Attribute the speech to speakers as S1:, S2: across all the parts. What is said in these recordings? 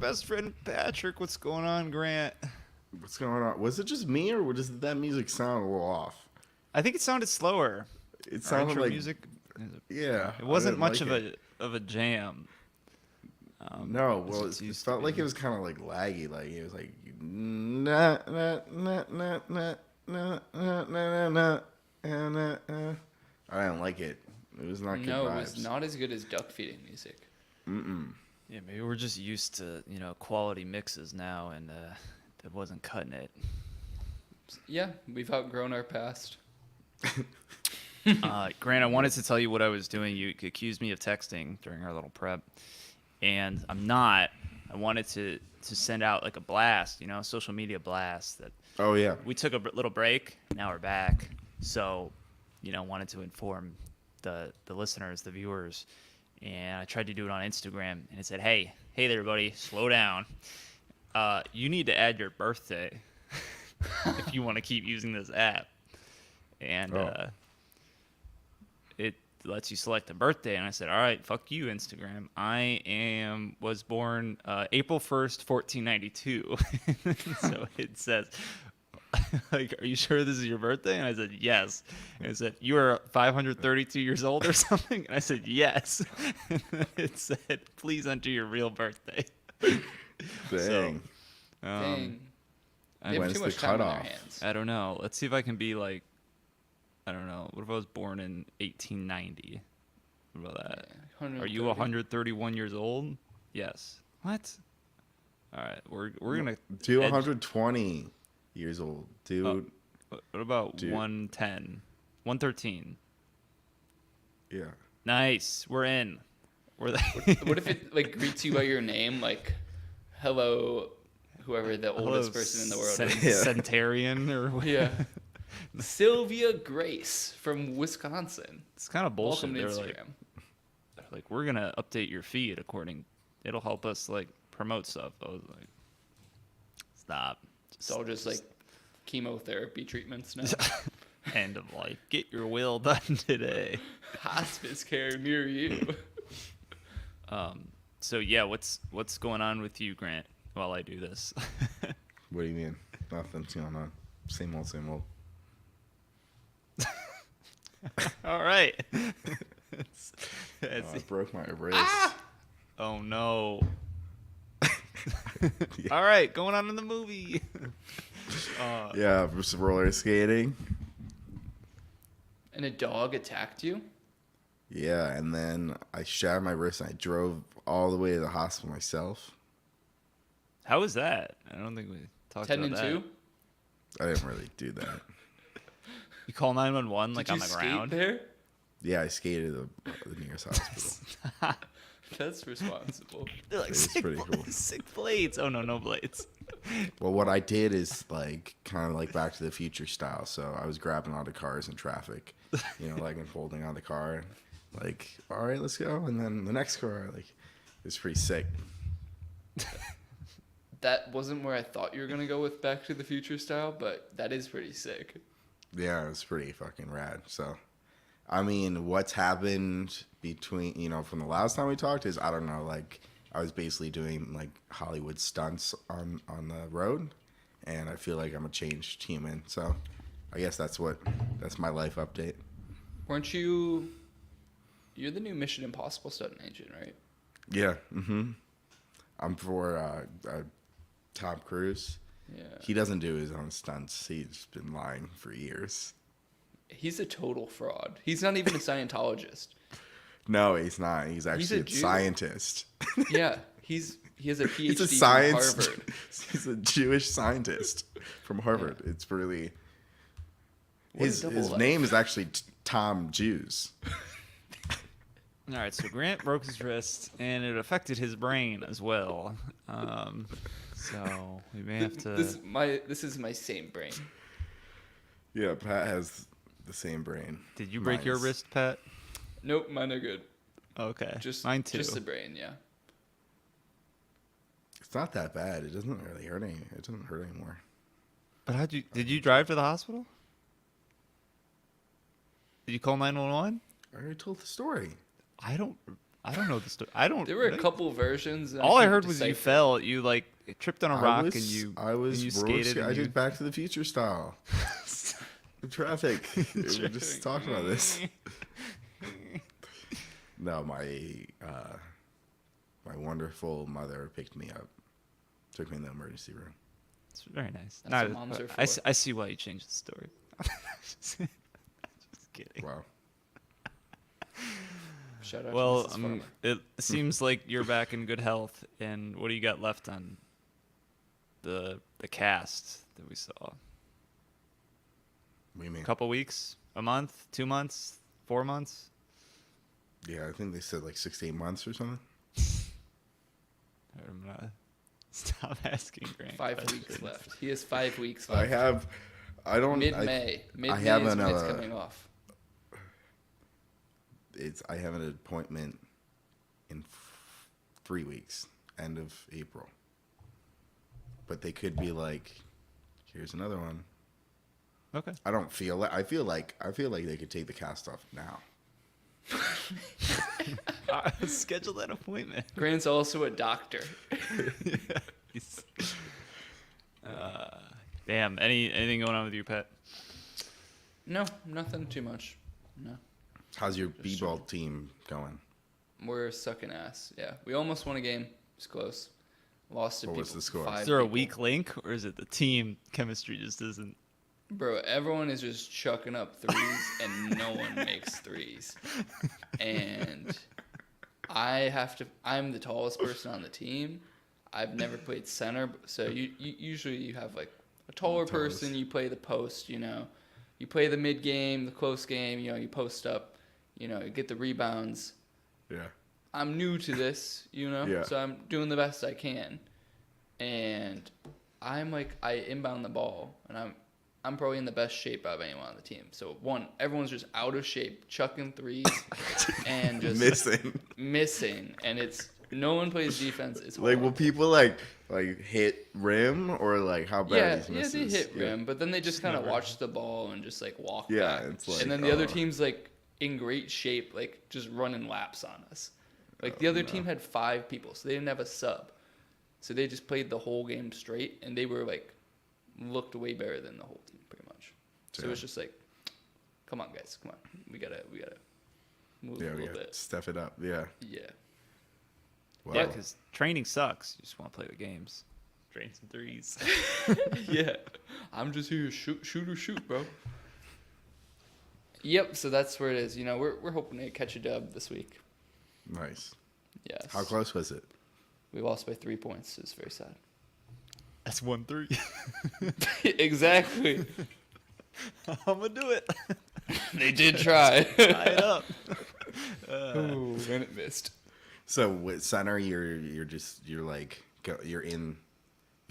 S1: best friend Patrick. What's going on, Grant?
S2: What's going on? Was it just me, or does that music sound a little off?
S1: I think it sounded slower.
S2: It
S1: Our
S2: sounded
S1: intro
S2: like,
S1: music.
S2: yeah,
S1: It
S2: I
S1: wasn't
S2: didn't
S1: much
S2: like it.
S1: of a jam.
S2: No,
S1: as
S2: well,
S1: it's
S2: it
S1: used to
S2: felt like
S1: be.
S2: it was kind of like laggy. Like it was like nah nah nah nah nah nah nah nah nah nah nah. I didn't like it. It was not good
S3: No, it was
S2: vibes.
S3: not as good as duck feeding music.
S1: Yeah, maybe we're just used to quality mixes now, and that wasn't cutting it.
S3: Yeah, we've outgrown our past.
S1: Grant, I wanted to tell you what I was doing. You accused me of texting during our little prep, and I'm not. I wanted to send out like a blast, social media blast that
S2: Oh yeah,
S1: we took a little break. Now we're back. So, wanted to inform the listeners, the viewers, and I tried to do it on Instagram, and it said, hey there, everybody, slow down. You need to add your birthday if you want to keep using this app. And it lets you select a birthday, and I said, all right, fuck you, Instagram. I was born April 1st, 1492. So it says, like, are you sure this is your birthday? And I said, yes. And it said, you are 532 years old or something? And I said, yes. And it said, please enter your real birthday.
S2: dang.
S3: Dang. They have
S2: When's
S3: too
S2: the
S3: much time in their
S2: cutoff?
S3: hands.
S1: I don't know. Let's see if I can be like, I don't know. What if I was born in 1890? What about that?
S3: Yeah,
S1: Are you
S3: 130.
S1: 131 years old? Yes. What? All right, we're gonna
S2: Do
S1: edge-
S2: 120 years old, dude.
S1: What about
S2: Dude.
S1: 110? 113.
S2: Yeah.
S1: Nice. We're in. We're
S3: What if it like greets you by your name, like, hello, whoever the oldest person in the world is?
S2: Yeah.
S1: Centurion or what?
S3: Yeah. Sylvia Grace from Wisconsin.
S1: It's kind of bullshit.
S3: Welcome to
S1: They're
S3: Instagram.
S1: like, we're gonna update your feed according. It'll help us like promote stuff. I was like, stop.
S3: It's all just like chemotherapy treatments now.
S1: End of life. Get your will done today.
S3: Hospice care near you.
S1: So yeah, what's going on with you, Grant? While I do this.
S2: What do you mean? Nothing's going on. Same old, same old.
S1: All right.
S2: I broke my wrist.
S1: Oh no.
S2: Yeah.
S1: All right, going on in the movie.
S2: Yeah, just roller skating.
S3: And a dog attacked you?
S2: Yeah, and then I shattered my wrist and I drove all the way to the hospital myself.
S1: How was that? I don't think we talked
S3: 10
S1: about
S3: and
S1: that.
S3: 2?
S2: I didn't really do that.
S1: You call 911 like
S3: Did
S1: on
S3: you
S1: the
S3: skate
S1: ground.
S3: there?
S2: Yeah, I skated to the nearest hospital.
S3: That's responsible.
S1: They're like
S2: It was
S1: sick,
S2: pretty cool.
S1: sick blades. Oh no blades.
S2: Well, what I did is like kind of like Back to the Future style. So I was grabbing onto cars in traffic, like and holding on the car, like, all right, let's go. And then the next car, like, it was pretty sick.
S3: That wasn't where I thought you were going to go with Back to the Future style, but that is pretty sick.
S2: Yeah, it was pretty fucking rad. So, I mean, what's happened between, from the last time we talked is, I don't know, like, I was basically doing, like, Hollywood stunts on the road, and I feel like I'm a changed human. So, I guess that's my life update.
S3: Weren't you... You're the new Mission Impossible stunt agent, right?
S2: Yeah, I'm for Tom Cruise.
S3: Yeah.
S2: He doesn't do his own stunts. He's been lying for years.
S3: He's a total fraud. He's not even a Scientologist.
S2: No, he's not. He's actually
S3: a
S2: a
S3: Jew.
S2: scientist.
S3: Yeah, he has a PhD
S2: He's a
S3: from
S2: science.
S3: Harvard.
S2: He's a Jewish scientist from Harvard.
S3: Yeah.
S2: It's really
S3: What a
S2: his
S3: double life.
S2: name is actually Tom Jews.
S1: All right, so Grant broke his wrist, and it affected his brain as well. So we may have to.
S3: This is my same brain.
S2: Yeah, Pat has the same brain.
S1: Did you break your
S2: Minus-
S1: wrist, Pat?
S3: Nope, mine are good.
S1: Okay,
S3: Just
S1: mine too.
S3: Just the brain, yeah.
S2: It's not that bad. It doesn't really hurt any. It doesn't hurt anymore.
S1: But did you drive to the hospital? Did you call 911?
S2: I already told the story.
S1: I don't I don't know the story. I don't.
S3: There were a couple versions. And
S1: All I
S3: couldn't
S1: heard was you
S3: decipher.
S1: fell. You like tripped on a rock and you.
S2: I was
S1: and you
S2: roller
S1: skated.
S2: skate- I
S1: and you-
S2: did Back to the Future style. Traffic. We just talked about this. No, my wonderful mother picked me up, took me in the emergency room.
S1: It's very nice.
S3: That's what moms are
S1: I,
S3: for.
S1: I see why you changed the story. Just kidding.
S2: Wow.
S3: Shout out
S1: Well,
S3: to Mrs. Farmer.
S1: it seems like you're back in good health. And what do you got left on the cast that we saw?
S2: What do you mean?
S1: A couple weeks, a month, 2 months, 4 months.
S2: Yeah, I think they said like 6 to 8 months or something.
S1: I'm gonna stop asking Grant.
S3: 5
S1: questions.
S3: weeks left. He has 5 weeks
S2: I
S3: left.
S2: have. I don't.
S3: Mid-May. Mid-May is
S2: haven't,
S3: when it's coming off.
S2: I have an appointment in 3 weeks, end of April. But they could be like, here's another one.
S1: Okay.
S2: I don't feel like. I feel like they could take the cast off now.
S1: Schedule that appointment.
S3: Grant's also a doctor.
S1: He's- damn. Anything going on with you, Pat?
S3: No, nothing too much. No.
S2: How's your b-ball team going?
S3: We're sucking ass. Yeah. We almost won a game. It's close. Lost to
S2: What
S3: people.
S2: was the score?
S3: 5
S1: Is there a
S3: people.
S1: weak link, or is it the team chemistry just isn't?
S3: Bro, everyone is just chucking up threes and no one makes threes. And I'm the tallest person on the team. I've never played center, so you usually you have like a taller
S2: Tallest.
S3: person, you play the post, you know. You play the mid game, the close game, you know, you post up, you know, you get the rebounds.
S2: Yeah.
S3: I'm new to this, you know,
S2: Yeah.
S3: so I'm doing the best I can. And I'm like, I inbound the ball, and I'm probably in the best shape out of anyone on the team. So everyone's just out of shape, chucking threes, and just missing, and it's no one plays defense. It's
S2: Like, will
S3: horrible.
S2: people like hit rim or like how bad
S3: Yeah,
S2: these
S3: yeah,
S2: misses?
S3: they hit rim, but then they just kind of watch the ball and just like walk
S2: Yeah,
S3: back.
S2: it's like,
S3: and then the other team's like in great shape, like just running laps on us. Like the other team had 5 people, so they didn't have a sub. So they just played the whole game straight, and they were like looked way better than the whole team, pretty much. So it was just like, come on, guys, come on, we gotta move a
S2: Yeah, we
S3: little
S2: gotta
S3: bit.
S2: step it up. Yeah.
S3: Yeah.
S2: Wow.
S1: Yeah, because training sucks. You just want to play the games. Drain some threes.
S3: Yeah, I'm just here to shoot, bro. Yep. So that's where it is. You know, we're hoping to catch a dub this week.
S2: Nice.
S3: Yes.
S2: How close was it?
S3: We lost by 3 points. It's very sad.
S1: That's 1-3.
S3: Exactly.
S1: I'm gonna do it.
S3: They did try.
S1: Tie it up.
S3: Ooh, and it missed.
S2: So with center, you're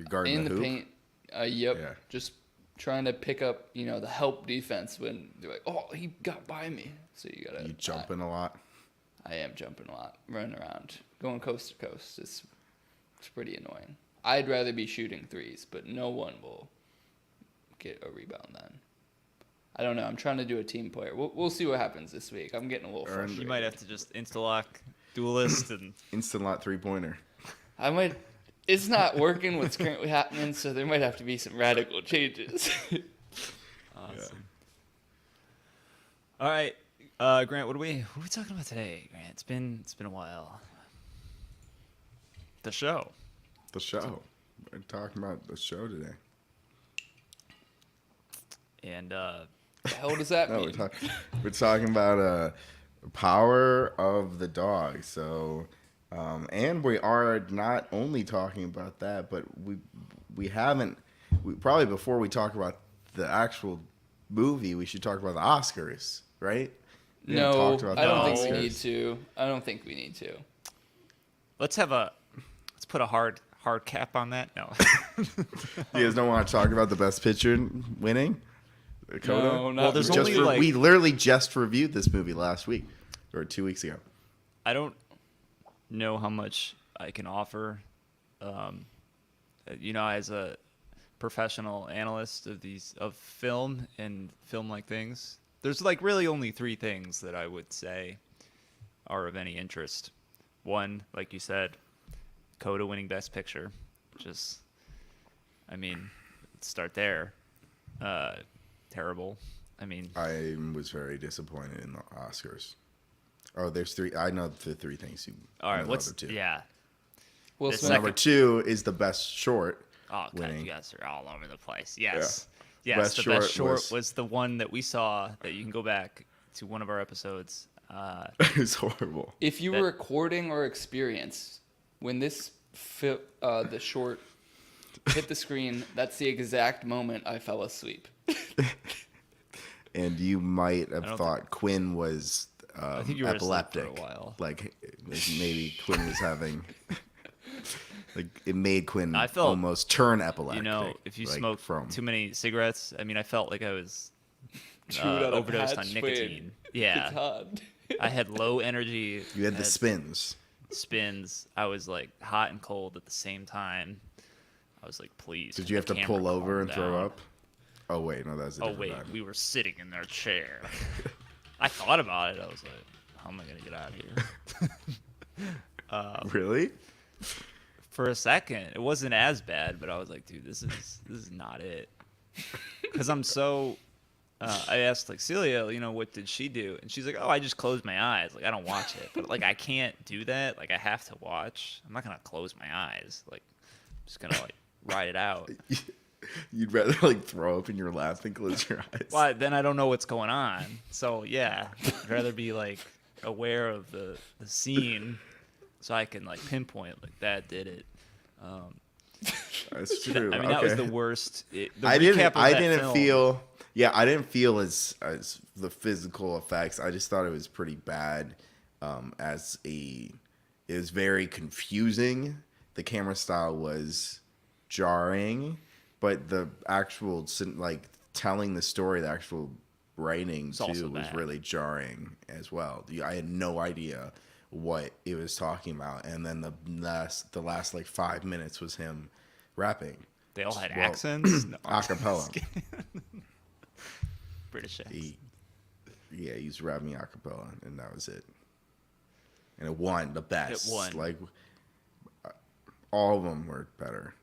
S2: guarding
S3: In
S2: the
S3: the
S2: hoop.
S3: paint. Yep.
S2: Yeah.
S3: Just trying to pick up, you know, the help defense when they're like, oh, he got by me. So you gotta.
S2: You jumping a lot.
S3: I am jumping a lot, running around, going coast to coast. It's pretty annoying. I'd rather be shooting threes, but no one will get a rebound then. I don't know. I'm trying to do a team player. We'll see what happens this week. I'm getting a little frustrated.
S1: You might have to just insta-lock Duelist and
S2: Instant lot 3-pointer.
S3: I might. It's not working what's currently happening, so there might have to be some radical changes.
S1: awesome. All right, Grant. What are we talking about today, Grant? It's been a while. The show.
S2: The show. We're talking about the show today.
S1: And
S3: the hell does that
S2: No,
S3: mean?
S2: we're talking about Power of the Dog. So, and we are not only talking about that, but we haven't. We probably before we talk about the actual movie, we should talk about the Oscars, right? We haven't
S3: No,
S2: talked about
S3: I
S2: the
S3: don't think we
S2: Oscars.
S3: need to. I don't think we need to.
S1: let's put a hard cap on that. No.
S2: You guys don't want to talk about the Best Picture winning? Coda?
S3: No, not
S1: Well, there's
S3: really.
S1: only, like-
S2: we literally just reviewed this movie last week or 2 weeks ago.
S1: I don't know how much I can offer. You know, as a professional analyst of film and film-like things, there's like really only 3 things that I would say are of any interest. one, like you said, Coda winning Best Picture. Just, I mean, let's start there. Terrible. I mean,
S2: I was very disappointed in the Oscars. Oh, there's three. I know the three things.
S1: all right,
S2: know the
S1: what's
S2: other two.
S1: yeah?
S3: Will
S1: The
S3: Smith.
S2: Number two is the best short.
S1: Oh, God,
S2: winning.
S1: you guys are all over the place. Yes.
S2: Yeah.
S1: Yes,
S2: Best
S1: the
S2: short
S1: best short
S2: was-
S1: was the one that we saw that you can go back to one of our episodes.
S2: It was horrible.
S3: If you
S1: That-
S3: were recording or experienced when this the short hit the screen, that's the exact moment I fell asleep.
S2: And you might have
S1: don't
S2: thought Quinn was
S1: think you were asleep for a
S2: epileptic.
S1: while.
S2: Like maybe Quinn was having. Like it made Quinn
S1: I felt-
S2: almost turn epileptic.
S1: You know, if you
S2: like,
S1: smoke
S2: from
S1: too many cigarettes, I mean, I felt like I was
S3: Chewed on a
S1: overdosed on
S3: patch
S1: nicotine.
S3: It's
S1: Yeah,
S3: hard.
S1: I had low energy.
S2: you had
S1: I
S2: the spins.
S1: spins. I was like hot and cold at the same time. I was like, please.
S2: Did
S1: can
S2: you have
S1: the
S2: to
S1: camera
S2: pull over
S1: calm
S2: and throw
S1: down?
S2: up? Oh wait, no, that's a
S1: Oh
S2: different
S1: wait,
S2: vibe.
S1: we were sitting in their chair. I thought about it. I was like, how am I gonna get out of here?
S2: Really?
S1: For a second, it wasn't as bad, but I was like, dude, this is not it. Because I'm so. I asked like Celia, you know, what did she do? And she's like, oh, I just closed my eyes. Like I don't watch it, but like I can't do that. Like I have to watch. I'm not gonna close my eyes. Like I'm just gonna like ride it out.
S2: You'd rather like throw up in your lap than close your eyes.
S1: Well, then I don't know what's going on. So yeah, I'd rather be like aware of the scene, so I can like pinpoint like that did it.
S2: That's true.
S1: I mean, that was
S2: Okay.
S1: the worst.
S2: I didn't. I didn't
S1: film,
S2: feel. Yeah, I didn't feel as the physical effects. I just thought it was pretty bad. It was very confusing. The camera style was jarring, but the actual like telling the story, the actual writing
S1: It's also
S2: too, was
S1: bad.
S2: really jarring as well. I had no idea what it was talking about, and then the last like 5 minutes was him rapping
S1: They all had
S2: Well,
S1: accents. No,
S2: a cappella.
S1: British accents.
S2: He was rapping a cappella, and that was it. And it won the best.
S1: It won.
S2: Like all of them were better.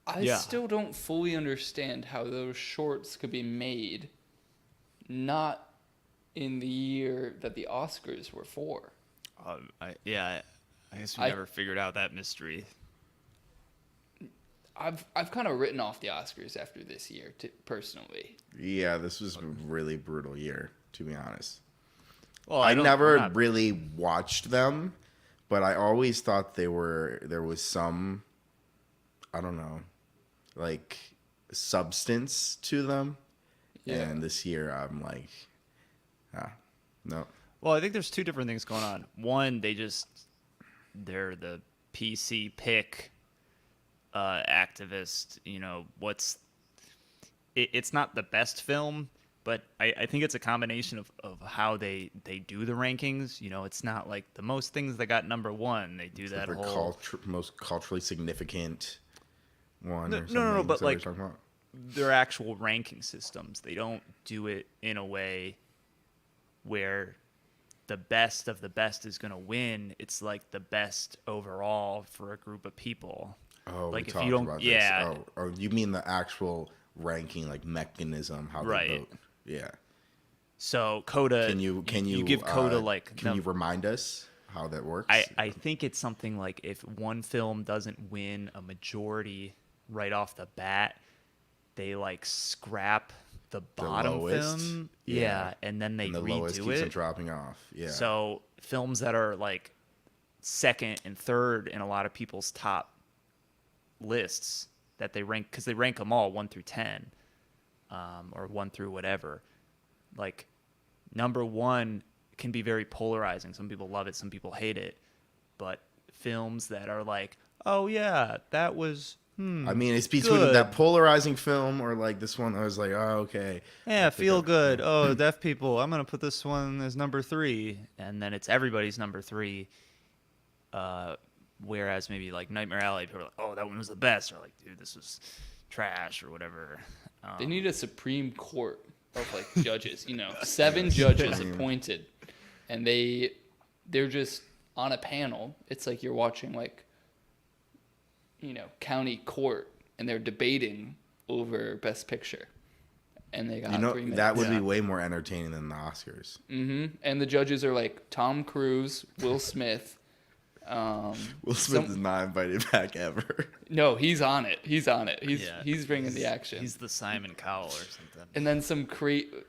S3: I
S1: Yeah.
S3: still don't fully understand how those shorts could be made not in the year that the Oscars were for.
S1: I guess we
S3: I-
S1: never figured out that mystery.
S3: I've kind of written off the Oscars after this year, personally.
S2: Yeah, this was a really brutal year, to be honest.
S1: Well,
S2: I
S1: don't-
S2: never
S1: I'm not-
S2: really watched them, but I always thought there was some, I don't know, like substance to them.
S3: Yeah.
S2: And this year I'm like, no.
S1: Well, I think there's two different things going on. One, they're the PC pick activist. You know, it's not the best film, but I think it's a combination of how they do the rankings. You know, it's not like the most things that got number one. They do that
S2: The
S1: whole
S2: most culturally significant one
S1: No,
S2: or
S1: no,
S2: something.
S1: no, but
S2: Is that what
S1: like-
S2: you're talking about?
S1: their actual ranking systems. They don't do it in a way where the best of the best is going to win. It's like the best overall for a group of people.
S2: Oh,
S1: like
S2: we
S1: if
S2: talked
S1: you don't,
S2: about
S1: yeah,
S2: this. Oh, you mean the actual ranking, like mechanism, how
S1: Right.
S2: they vote? Yeah.
S1: So Coda,
S2: Can you
S1: give Coda like
S2: Can you remind us how that works?
S1: I think it's something like if one film doesn't win a majority right off the bat, they like scrap the bottom
S2: lowest?
S1: film.
S2: Yeah.
S1: Yeah, and then they
S2: and the
S1: redo
S2: lowest keeps on
S1: it.
S2: dropping off. Yeah.
S1: So films that are like second and third in a lot of people's top lists that they rank, because they rank them all 1 through 10, or 1 through whatever. Like number one can be very polarizing. Some people love it, some people hate it. But films that are like, oh yeah, that was
S2: I mean, it's between
S1: good.
S2: that polarizing film or like this one. I was like, oh, okay.
S1: yeah,
S2: I think
S1: feel
S2: I-
S1: good. Oh, deaf people. I'm gonna put this one as number 3, and then it's everybody's number 3. Whereas maybe like Nightmare Alley, people are like, oh, that one was the best, or like, dude, this was trash, or whatever.
S3: They need a Supreme Court of like judges, 7 judges appointed, and they're just on a panel. It's like you're watching like, county court, and they're debating over Best Picture, and they got 3 minutes.
S2: That would be way more entertaining than the Oscars.
S3: And the judges are like Tom Cruise, Will Smith.
S2: Will Smith is not invited back ever.
S3: No, he's on it. He's bringing the action.
S1: He's the Simon Cowell or something.
S3: And then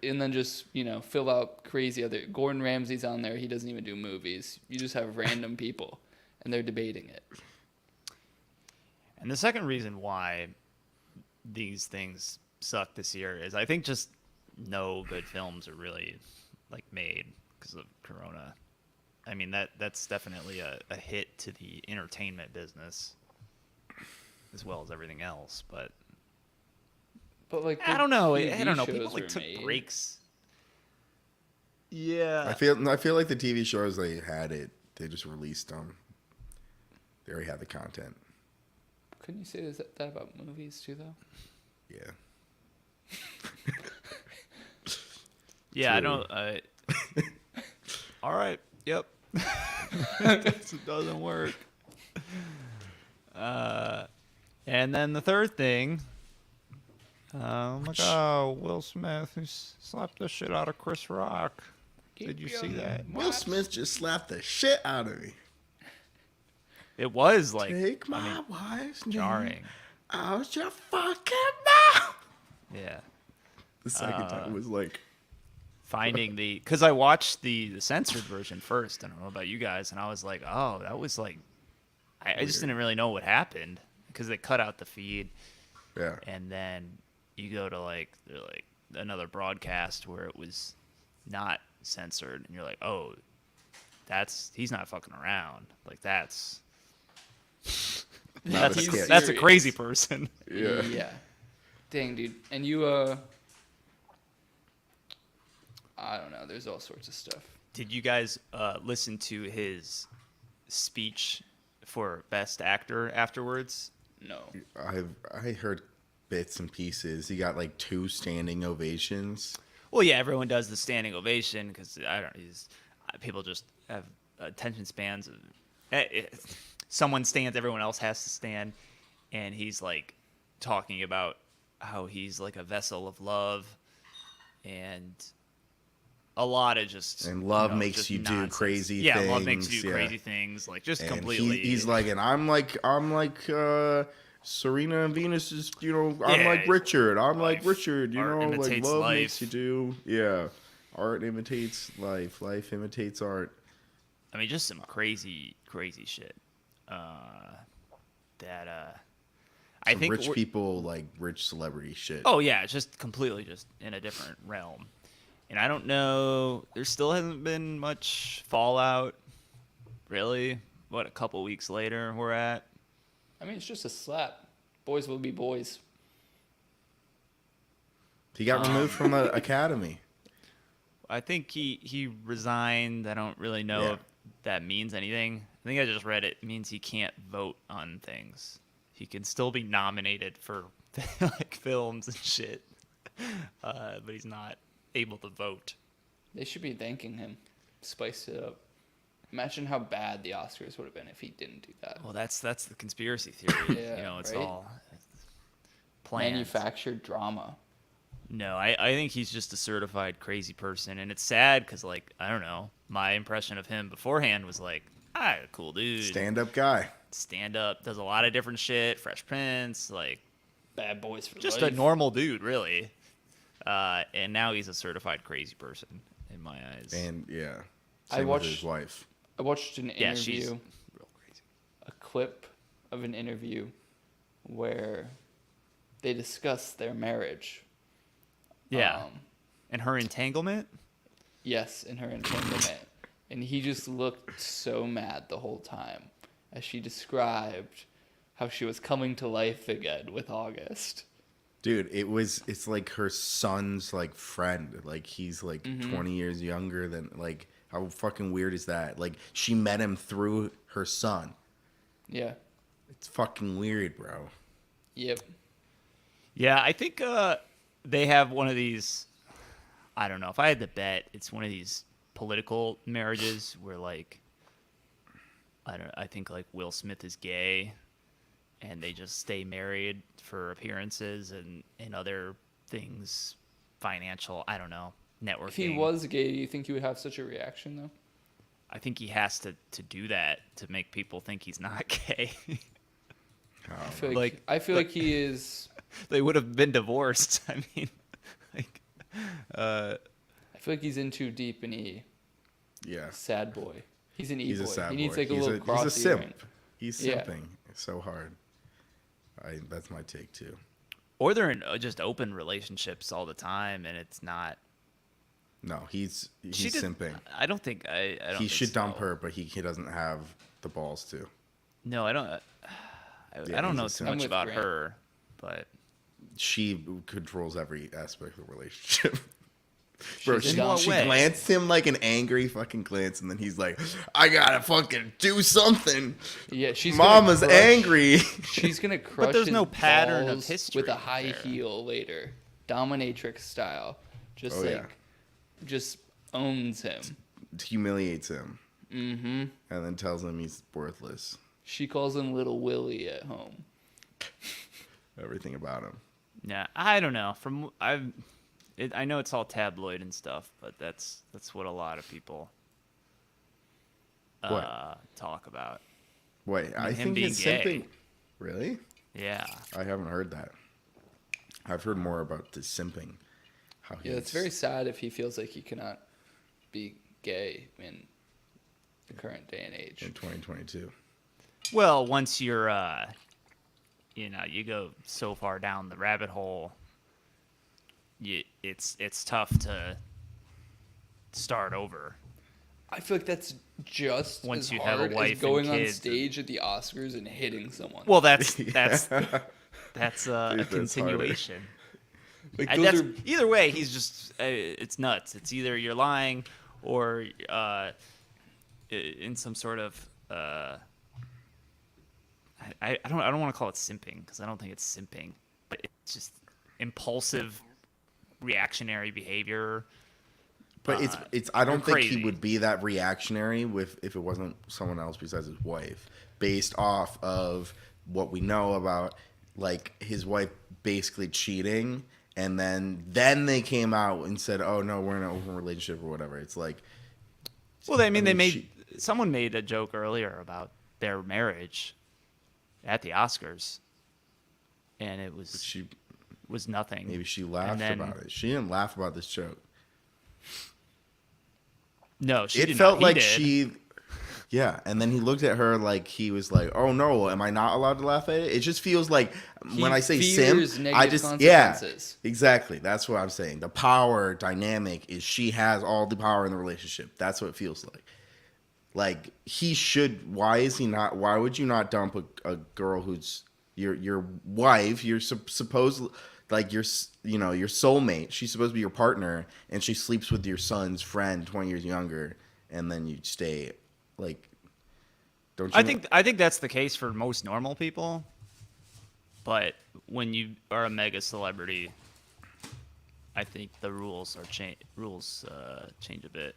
S3: and then just fill out crazy other. Gordon Ramsay's on there. He doesn't even do movies. You just have random people, and they're debating it.
S1: And the second reason why these things suck this year is I think just no good films are really like made because of Corona. I mean that's definitely a hit to the entertainment business as well as everything else. But
S3: like
S1: I don't know.
S3: TV
S1: I don't know.
S3: shows
S1: People like
S3: are
S1: took
S3: made.
S1: breaks. Yeah.
S2: I feel like the TV shows they they just released them. They already had the content.
S3: Couldn't you say that about movies too, though?
S2: Yeah.
S1: Yeah,
S2: True.
S1: I don't. All right. Yep. It doesn't work. And then the third thing. Oh my God, Will Smith, who slapped the shit out of Chris Rock. Did you see that?
S2: Will Smith just slapped the shit out of me.
S1: It was like
S2: Take my wife's
S1: jarring.
S2: name out your fucking mouth.
S1: Yeah.
S2: The second time was like
S1: Finding because I watched the censored version first. I don't know about you guys, and I was like, oh, that was like, I just didn't really know what happened because they cut out the feed.
S2: Yeah.
S1: And then you go to like another broadcast where it was not censored, and you're like, oh, he's not fucking around. Like that's a crazy person.
S2: Yeah.
S3: Yeah. Dang, dude. And you, I don't know. There's all sorts of stuff.
S1: Did you guys listen to his speech for Best Actor afterwards?
S3: No.
S2: I heard bits and pieces. He got like 2 standing ovations.
S1: Well, yeah, everyone does the standing ovation because people just have attention spans. Someone stands, everyone else has to stand, and he's like talking about how he's like a vessel of love, and a lot of just
S2: love makes
S1: just
S2: you
S1: nonsense.
S2: do crazy
S1: yeah,
S2: things.
S1: love makes you do crazy things, like just
S2: And
S1: completely.
S2: He's like, and I'm like Serena and Venus is, I'm like Richard. I'm like Richard.
S1: Art
S2: Like
S1: imitates
S2: love
S1: life.
S2: makes you do. Yeah, art imitates life. Life imitates art.
S1: I mean, just some crazy shit. I think
S2: rich people, like rich celebrity shit.
S1: Oh yeah, it's just completely just in a different realm. And I don't know, there still hasn't been much fallout, really. What, a couple weeks later we're at?
S3: I mean, it's just a slap. Boys will be boys.
S2: He got removed from the academy.
S1: I think he resigned. I don't really know if that means anything. I think I just read it means he can't vote on things. He can still be nominated for like films and shit, but he's not able to vote.
S3: They should be thanking him. Spice it up. Imagine how bad the Oscars would have been if he didn't do that.
S1: Well, that's the conspiracy theory.
S3: Yeah,
S1: It's
S3: right?
S1: all planned.
S3: Manufactured drama.
S1: No, I think he's just a certified crazy person, and it's sad because, like, I don't know, my impression of him beforehand was like, cool dude,
S2: Stand-up guy.
S1: stand up, does a lot of different shit, Fresh Prince, like,
S3: Bad boys for
S1: just
S3: life.
S1: a normal dude, really. And now he's a certified crazy person in my eyes.
S2: And yeah,
S3: I
S2: same with
S3: watched-
S2: his wife.
S3: I watched an
S1: Yeah, she's
S3: interview,
S1: real crazy.
S3: a clip of an interview where they discuss their marriage.
S1: Yeah,
S3: Um,
S1: and her entanglement.
S3: Yes, in her entanglement. And he just looked so mad the whole time as she described how she was coming to life again with August.
S2: Dude, it's like her son's like friend. Like he's like 20 years younger than, like, how fucking weird is that? Like she met him through her son.
S3: Yeah.
S2: It's fucking weird, bro.
S3: Yep.
S1: Yeah, I think they have one of these. I don't know. If I had to bet, it's one of these political marriages where, like, I think like Will Smith is gay, and they just stay married for appearances and other things, financial. I don't know, networking.
S3: If he was gay, do you think he would have such a reaction though?
S1: I think he has to do that to make people think he's not gay.
S3: I feel like he is.
S1: They would have been divorced. I mean, like,
S3: I feel like he's in too deep and
S2: Yeah.
S3: sad boy. He's an
S2: He's
S3: e-boy.
S2: a sad
S3: He needs
S2: boy.
S3: like a
S2: He's
S3: little crossy
S2: he's a simp.
S3: ring.
S2: He's
S3: Yeah.
S2: simping so hard. That's my take too.
S1: or they're in just open relationships all the time, and it's not.
S2: No, he's
S1: She did-
S2: simping.
S1: I don't think I don't.
S2: He
S1: think
S2: should dump
S1: so.
S2: her, but he doesn't have the balls to.
S1: No, I don't.
S2: Yeah,
S1: I don't
S2: he's
S1: know
S2: a
S1: too
S2: simp.
S3: I'm
S1: much
S3: with
S1: about
S3: Grant.
S1: her, but
S2: She controls every aspect of the relationship. Bro,
S3: She's
S2: she,
S3: in what
S2: she
S1: way?
S2: glanced him like an angry fucking glance, and then he's like, "I gotta fucking do something."
S3: Yeah, she's
S2: Mama's
S3: gonna crush,
S2: angry.
S3: She's gonna crush.
S1: there's
S3: his
S1: no pattern of
S3: balls
S1: history
S3: with a high
S1: there.
S3: heel later, dominatrix style. Just
S2: Oh,
S3: like,
S2: yeah.
S3: just owns him.
S2: Humiliates him,
S3: Mm-hmm.
S2: and then tells him he's worthless.
S3: She calls him Little Willie at home.
S2: Everything about him.
S1: yeah, I don't know. I know it's all tabloid and stuff, but that's what a lot of people
S2: What?
S1: talk about.
S2: Wait, I
S1: him
S2: think
S1: being
S2: he's
S1: gay.
S2: simping. Really?
S1: Yeah,
S2: I haven't heard that. I've heard more about the simping. How
S3: Yeah, it's very sad if he feels like he cannot be gay in the current day and age.
S2: in 2022.
S1: well, once you're you go so far down the rabbit hole, it's tough to start over.
S3: I feel like that's just
S1: Once
S3: as
S1: you have a
S3: hard
S1: wife
S3: as going
S1: and
S3: on
S1: kids
S3: stage at the Oscars and hitting someone.
S1: Well, that's
S2: Dude,
S1: a
S2: that's harder.
S1: continuation.
S3: like
S1: And
S3: those
S1: that's,
S3: are
S1: either way, he's just it's nuts. It's either you're lying or in some sort of I don't want to call it simping because I don't think it's simping, but it's just impulsive reactionary behavior.
S2: But it's I don't
S1: you're
S2: think he
S1: crazy.
S2: would be that reactionary if it wasn't someone else besides his wife, based off of what we know about like his wife basically cheating, and then they came out and said, "Oh no, we're in an open relationship" or whatever. It's like,
S1: Well, they
S2: mean,
S1: someone made a joke earlier about their marriage at the Oscars, and it was nothing.
S2: maybe she laughed
S1: then-
S2: about it. She didn't laugh about this joke.
S1: No, she
S2: It
S1: did
S2: felt
S1: not. He
S2: like
S1: did.
S2: she. Yeah, and then he looked at her like he was like, "Oh no, am I not allowed to laugh at it?" It just feels like when I say
S3: fears
S2: simp,
S3: negative
S2: I just yeah,
S3: consequences.
S2: exactly. That's what I'm saying. The power dynamic is she has all the power in the relationship. That's what it feels like. Like he should. Why is he not? Why would you not dump a girl who's your wife? You're supposed like your your soulmate. She's supposed to be your partner, and she sleeps with your son's friend, 20 years younger, and then you stay. Like, don't you?
S1: I think that's the case for most normal people, but when you are a mega celebrity, I think the rules change a bit.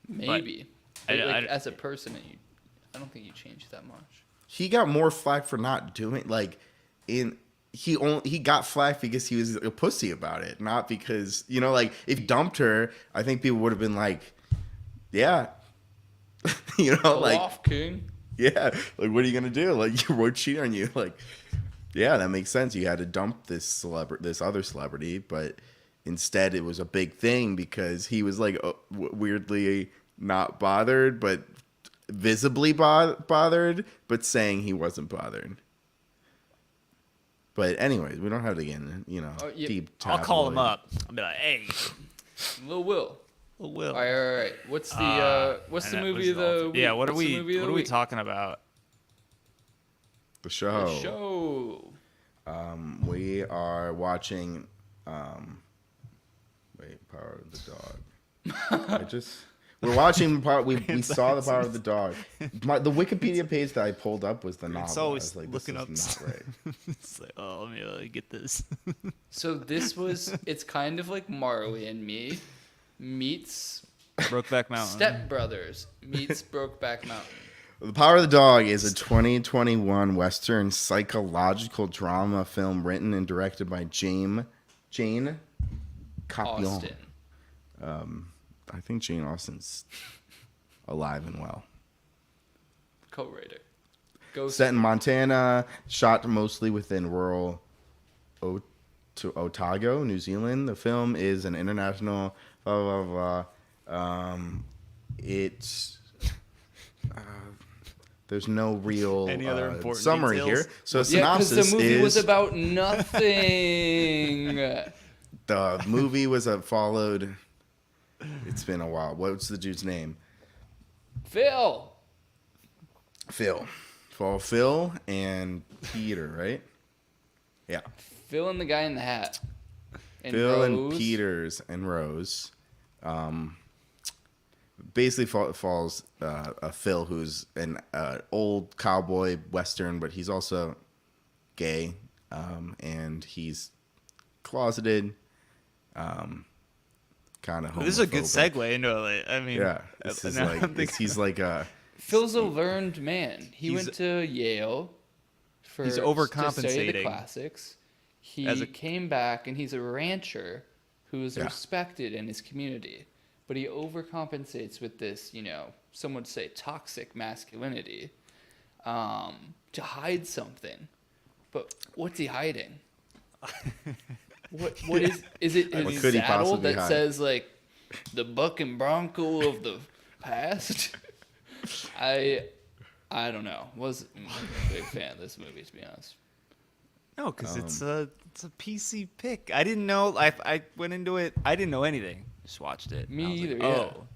S3: maybe.
S1: I-
S3: But, like,
S1: I-
S3: as a person, I don't think you change that much.
S2: He got more flack for not doing like he got flack because he was a pussy about it, not because like if he dumped her, I think people would have been like, yeah,
S3: Go
S2: like
S3: off, King.
S2: yeah, like what are you gonna do? Like your wife cheated on you, like yeah, that makes sense. You had to dump this other celebrity, but instead it was a big thing because he was like weirdly not bothered, but visibly bothered, but saying he wasn't bothered. But anyways, we don't have to get in,
S3: Oh, yeah.
S2: deep.
S1: I'll call him
S2: tabloid.
S1: up. I'll be like, "Hey,
S3: Lil Will.
S1: Will."
S3: All right. What's the what's the
S1: and that
S3: movie of
S1: was
S3: the
S1: all-
S3: week?
S1: Yeah, what are
S3: What's the
S1: we
S3: movie of the week?
S1: talking about?
S2: The show.
S3: The show.
S2: We are watching. Power of the Dog. We're watching we saw the Power of the Dog. The Wikipedia page that I pulled up was the novel.
S1: It's
S2: I
S1: always
S2: was like,
S1: looking up.
S2: this is not right.
S1: It's like, oh, let me get this.
S3: So it's kind of like Marley and Me meets
S1: Brokeback Mountain.
S3: Step Brothers meets Brokeback Mountain.
S2: The Power of the Dog is a 2021 Western psychological drama film written and directed by Jane Campion.
S3: Austin.
S2: I think Jane Austen's alive and well.
S3: Co-writer. Ghost.
S2: Set in Montana, shot mostly within rural Otago, New Zealand. The film is an international blah blah blah. It's there's no real
S1: Any other important
S2: summary
S1: details?
S2: here. So
S3: Yeah, because
S2: synopsis
S3: the movie
S2: is
S3: was about nothing.
S2: the movie was followed. It's been a while. What's the dude's name?
S3: Phil.
S2: Phil. Phil and Peter, right? Yeah.
S3: Phil and the guy in the hat. And
S2: Phil and
S3: Rose.
S2: Peters and Rose. Basically falls Phil, who's an old cowboy western, but he's also gay, and he's closeted, kind of.
S1: This is a good segue into it. I mean,
S2: Yeah, this is
S1: now
S2: like
S1: I'm thinking-
S2: he's like a.
S3: Phil's a learned man. He
S1: He's-
S3: went to Yale for
S1: He's
S3: to study the
S1: overcompensating.
S3: classics. He
S1: As a-
S3: came back and he's a rancher who is
S2: Yeah.
S3: respected in his community. But he overcompensates with this, some would say toxic masculinity, to hide something. But what's he hiding? What is it
S2: What
S3: his
S2: could he
S3: saddle
S2: possibly
S3: that
S2: hide?
S3: says like the buck and bronco of the past? I don't know. Wasn't a big fan of this movie, to be honest.
S1: No, because it's a PC pick. I didn't know. I went into it. I didn't know anything. Just watched it.
S3: Me
S1: I was
S3: either,
S1: Like,
S3: yeah.
S1: Oh,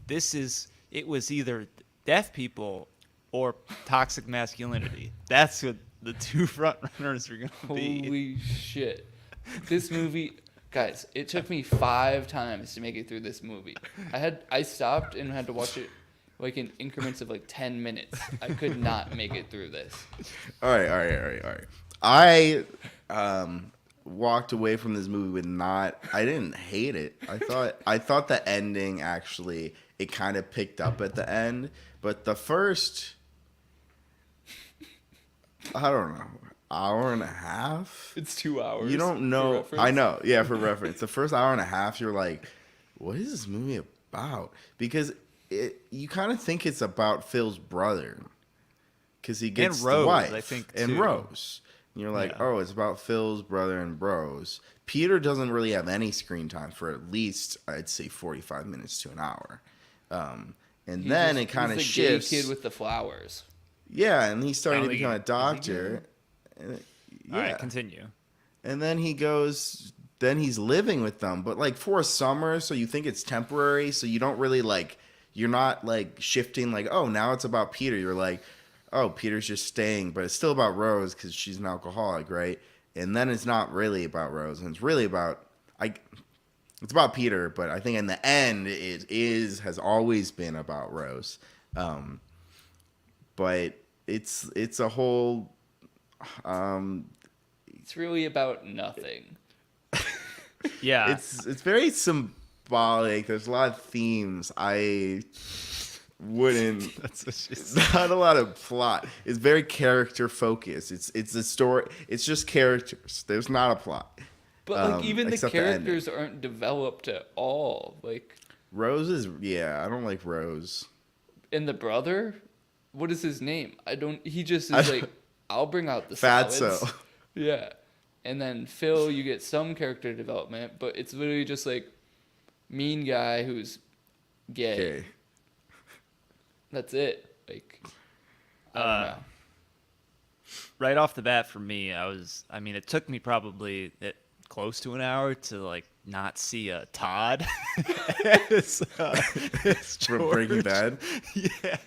S1: it was either deaf people or toxic masculinity. That's what the two front runners were going to be.
S3: Holy shit. This movie, guys, it took me 5 times to make it through this movie. I stopped and had to watch it like in increments of like 10 minutes. I could not make it through this.
S2: All right. I walked away from this movie with I didn't hate it. I thought the ending actually it kind of picked up at the end, but the first I don't know, hour and a half.
S3: It's 2 hours.
S2: You don't
S3: for
S2: know.
S3: reference.
S2: I know. Yeah, for reference. The first hour and a half, you're like, what is this movie about? Because you kind of think it's about Phil's brother. Because he gets
S1: Rose,
S2: the wife.
S1: I think,
S2: and
S1: too.
S2: Rose. And you're like,
S1: Yeah.
S2: oh, it's about Phil's brother and Rose. Peter doesn't really have any screen time for at least, I'd say, 45 minutes to an hour. And then it kind of
S3: he's the
S2: shifts.
S3: gay kid with the flowers.
S2: Yeah, and he's starting to
S1: think
S2: become a
S1: is he
S2: doctor. And
S1: All right, continue.
S2: and then he's living with them, but like for a summer, so you think it's temporary, so you don't really you're not like shifting like, oh, now it's about Peter. You're like, oh, Peter's just staying, but it's still about Rose because she's an alcoholic, right? And then it's not really about Rose, and it's really about it's about Peter, but I think in the end it has always been about Rose. But it's a whole
S3: It's really about nothing.
S1: Yeah.
S2: it's very symbolic. There's a lot of themes. I wouldn't.
S1: That's what she
S2: It's not a lot of plot. It's very character focused. It's a story. It's just characters. There's not a plot.
S3: But like even the
S2: except the ending.
S3: characters aren't developed at all. Like,
S2: Rose is I don't like Rose.
S3: and the brother, what is his name? He just is like, I'll bring out the
S2: Fatso.
S3: salads. Yeah. And then Phil, you get some character development, but it's literally just like mean guy who's gay.
S2: Okay.
S3: That's it. Like, I don't know.
S1: Right off the bat for me, it took me probably close to an hour to like not see a Todd as
S2: From Breaking
S1: George.
S2: Bad.
S1: Yeah.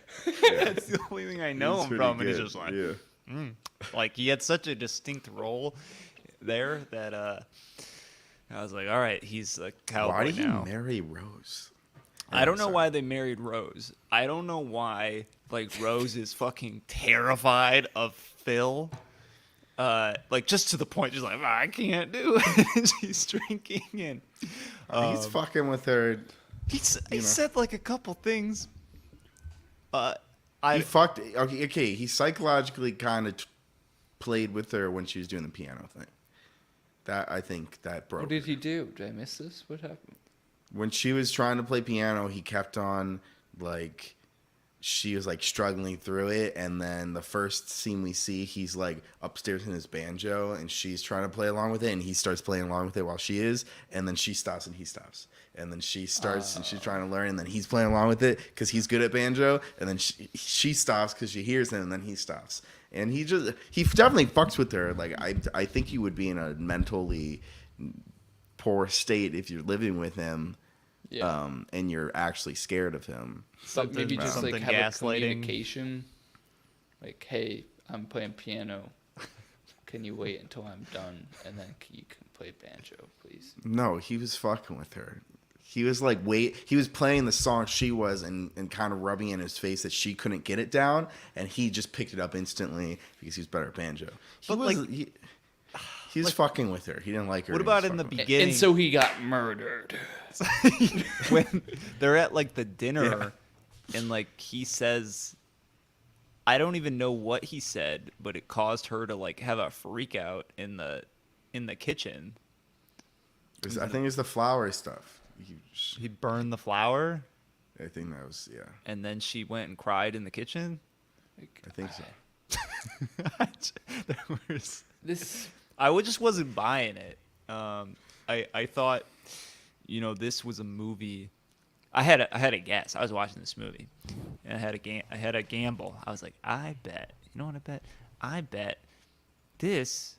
S1: That's the only thing I know
S2: He's
S1: him
S2: pretty
S1: from, and he's
S2: good.
S1: just like,
S2: yeah.
S1: like he had such a distinct role there that I was like, all right, he's a cowboy
S2: Why did he
S1: now.
S2: marry Rose?
S1: I don't know
S2: sorry.
S1: why they married Rose. I don't know why like Rose is fucking terrified of Phil. Like just to the point, she's like, I can't do it. She's drinking and
S2: He's fucking with her.
S1: he said like a couple things.
S2: he fucked. Okay. He psychologically kind of played with her when she was doing the piano thing. That I think that broke.
S3: What did he do? Did I miss this? What happened?
S2: When she was trying to play piano, he kept on like she was like struggling through it, and then the first scene we see, he's like upstairs in his banjo and she's trying to play along with it, and he starts playing along with it while she is, and then she stops and he stops, and then she starts and she's trying to learn, and then he's playing along with it because he's good at banjo, and then she stops because she hears him, and then he stops, and he definitely fucks with her. Like I think you would be in a mentally poor state if you're living with him.
S3: Yeah.
S2: And you're actually scared of him.
S3: But maybe just like
S1: something
S3: have a
S1: gaslighting.
S3: communication. Like, hey, I'm playing piano. Can you wait until I'm done, and then you can play banjo, please?
S2: No, he was fucking with her. He was like, he was playing the song she was and kind of rubbing in his face that she couldn't get it down, and he just picked it up instantly because he was better at banjo. He was fucking with her. He didn't like her.
S1: What
S2: and he was
S1: about in the
S2: fucking with her.
S1: beginning?
S3: And so he got murdered.
S1: When they're at like the dinner, and like he says, I don't even know what he said, but it caused her to like have a freak out in the kitchen.
S2: I think it's the flower stuff.
S1: He burned the flower,
S2: I think that was
S1: and then she went and cried in the kitchen.
S3: Like,
S2: I think so.
S1: There was,
S3: this.
S1: just wasn't buying it. I thought, this was a movie. I had a guess. I was watching this movie, and I had a gamble. I was like, I bet. You know what I bet? I bet this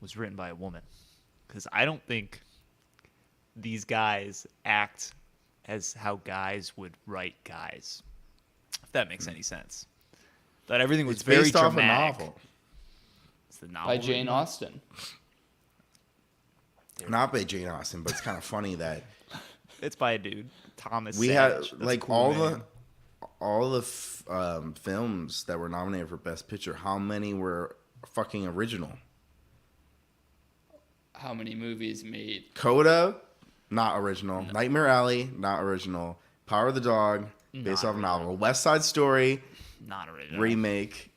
S1: was written by a woman, because I don't think these guys act as how guys would write guys. If that makes any sense. That everything was
S2: It's
S1: very
S2: based off a
S1: dramatic.
S2: novel.
S1: It's the novel
S3: By Jane Austen.
S2: Not by Jane Austen, but it's kind of funny that
S1: It's by a dude, Thomas.
S2: we
S1: Sage.
S2: had
S1: That's a
S2: like
S1: cool
S2: all
S1: name.
S2: the films that were nominated for Best Picture. How many were fucking original?
S3: How many movies made?
S2: Coda, not original. No. Nightmare Alley, not original. Power of the Dog, based
S1: Not
S2: off a novel. West Side Story,
S1: Not original.
S2: remake.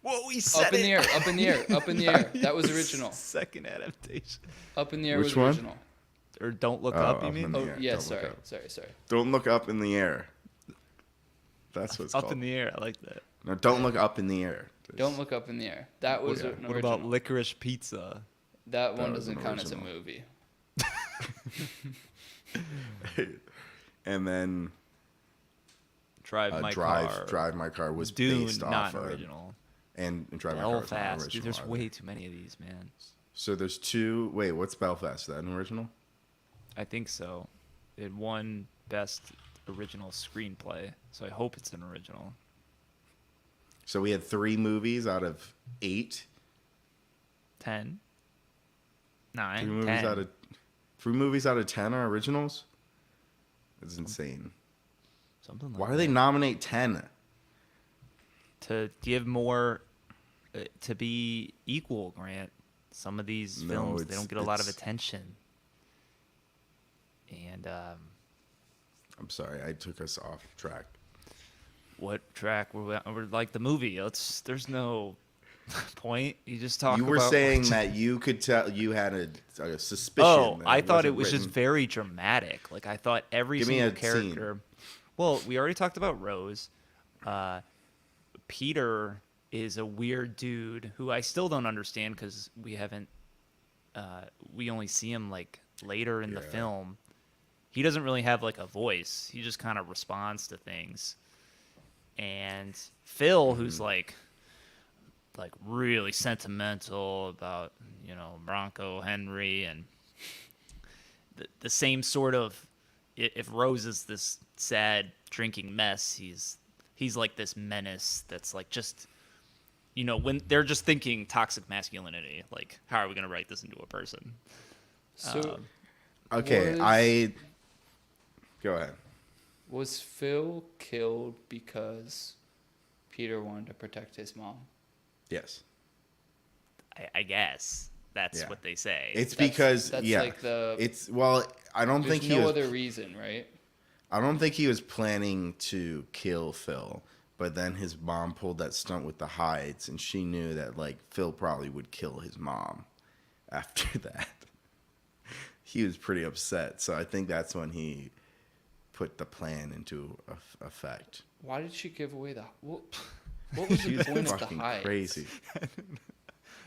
S1: Whoa, we said
S3: Up in the air, up in the air, up in the air. That was original.
S1: Second adaptation.
S3: Up in the air
S2: Which
S3: was
S2: one?
S3: original.
S1: Or Don't Look
S2: Oh,
S1: Up, you
S2: Up
S1: mean?
S2: in the
S3: Oh,
S2: Air.
S3: yeah,
S2: Don't Look
S3: sorry.
S2: Don't look up in the air. That's what's
S1: Up
S2: called.
S1: in the air. I like that.
S2: No, don't look up in the air.
S3: Don't look up in the air. That was an
S1: What
S3: original.
S1: about Licorice Pizza?
S3: That one
S2: That was
S3: doesn't
S2: an
S3: count as a
S2: original.
S3: movie.
S2: And then
S1: Drive My Car.
S2: Drive My Car was
S1: Dune,
S2: based
S1: not
S2: off
S1: an
S2: of,
S1: original.
S2: and Drive My Car was not
S1: Belfast.
S2: original.
S1: Dude, there's
S2: either.
S1: way too many of these, man.
S2: So there's two. Wait, what's Belfast? Is that an original?
S1: I think so. It won Best Original Screenplay, so I hope it's an original.
S2: So we had 3 movies out of 8.
S1: 10? 9?
S2: 3 movies
S1: 10.
S2: out of 3 movies out of 10 are originals. That's insane.
S1: Something like
S2: Why
S1: that.
S2: do they nominate 10?
S1: To give more, to be equal, Grant. Some of these
S2: No,
S1: films, they don't get a lot of
S2: it's-
S1: attention. And
S2: I'm sorry, I took us off track.
S1: what track we're like the movie? There's no point. You just talk.
S2: You were
S1: about
S2: saying that you could tell you had a suspicion.
S1: Oh,
S2: that
S1: I thought it
S2: wasn't
S1: was just
S2: written.
S1: very dramatic. Like I thought every
S2: Give me
S1: single
S2: a
S1: character. Well, we already talked about Rose. Peter is a weird dude who I still don't understand because we haven't. We only see him like later in the
S2: Yeah.
S1: film. He doesn't really have like a voice. He just kind of responds to things. And Phil, who's like really sentimental about, Bronco Henry, and the same sort of, if Rose is this sad drinking mess, he's like this menace that's like just, when they're just thinking toxic masculinity, like how are we going to write this into a person?
S3: So,
S2: Okay, go ahead.
S3: was Phil killed because Peter wanted to protect his mom?
S2: Yes.
S1: I guess that's
S2: Yeah.
S1: what they say.
S2: It's
S3: That's-
S2: because
S3: that's
S2: yeah.
S3: like the-
S2: It's I don't
S3: There's
S2: think
S3: no
S2: he was
S3: other reason, right?
S2: I don't think he was planning to kill Phil, But then his mom pulled that stunt with the hides, and she knew that like Phil probably would kill his mom after that. He was pretty upset, so I think that's when he put the plan into effect.
S3: Why did she give away the? What was the point of the
S2: Fucking
S3: hides?
S2: crazy.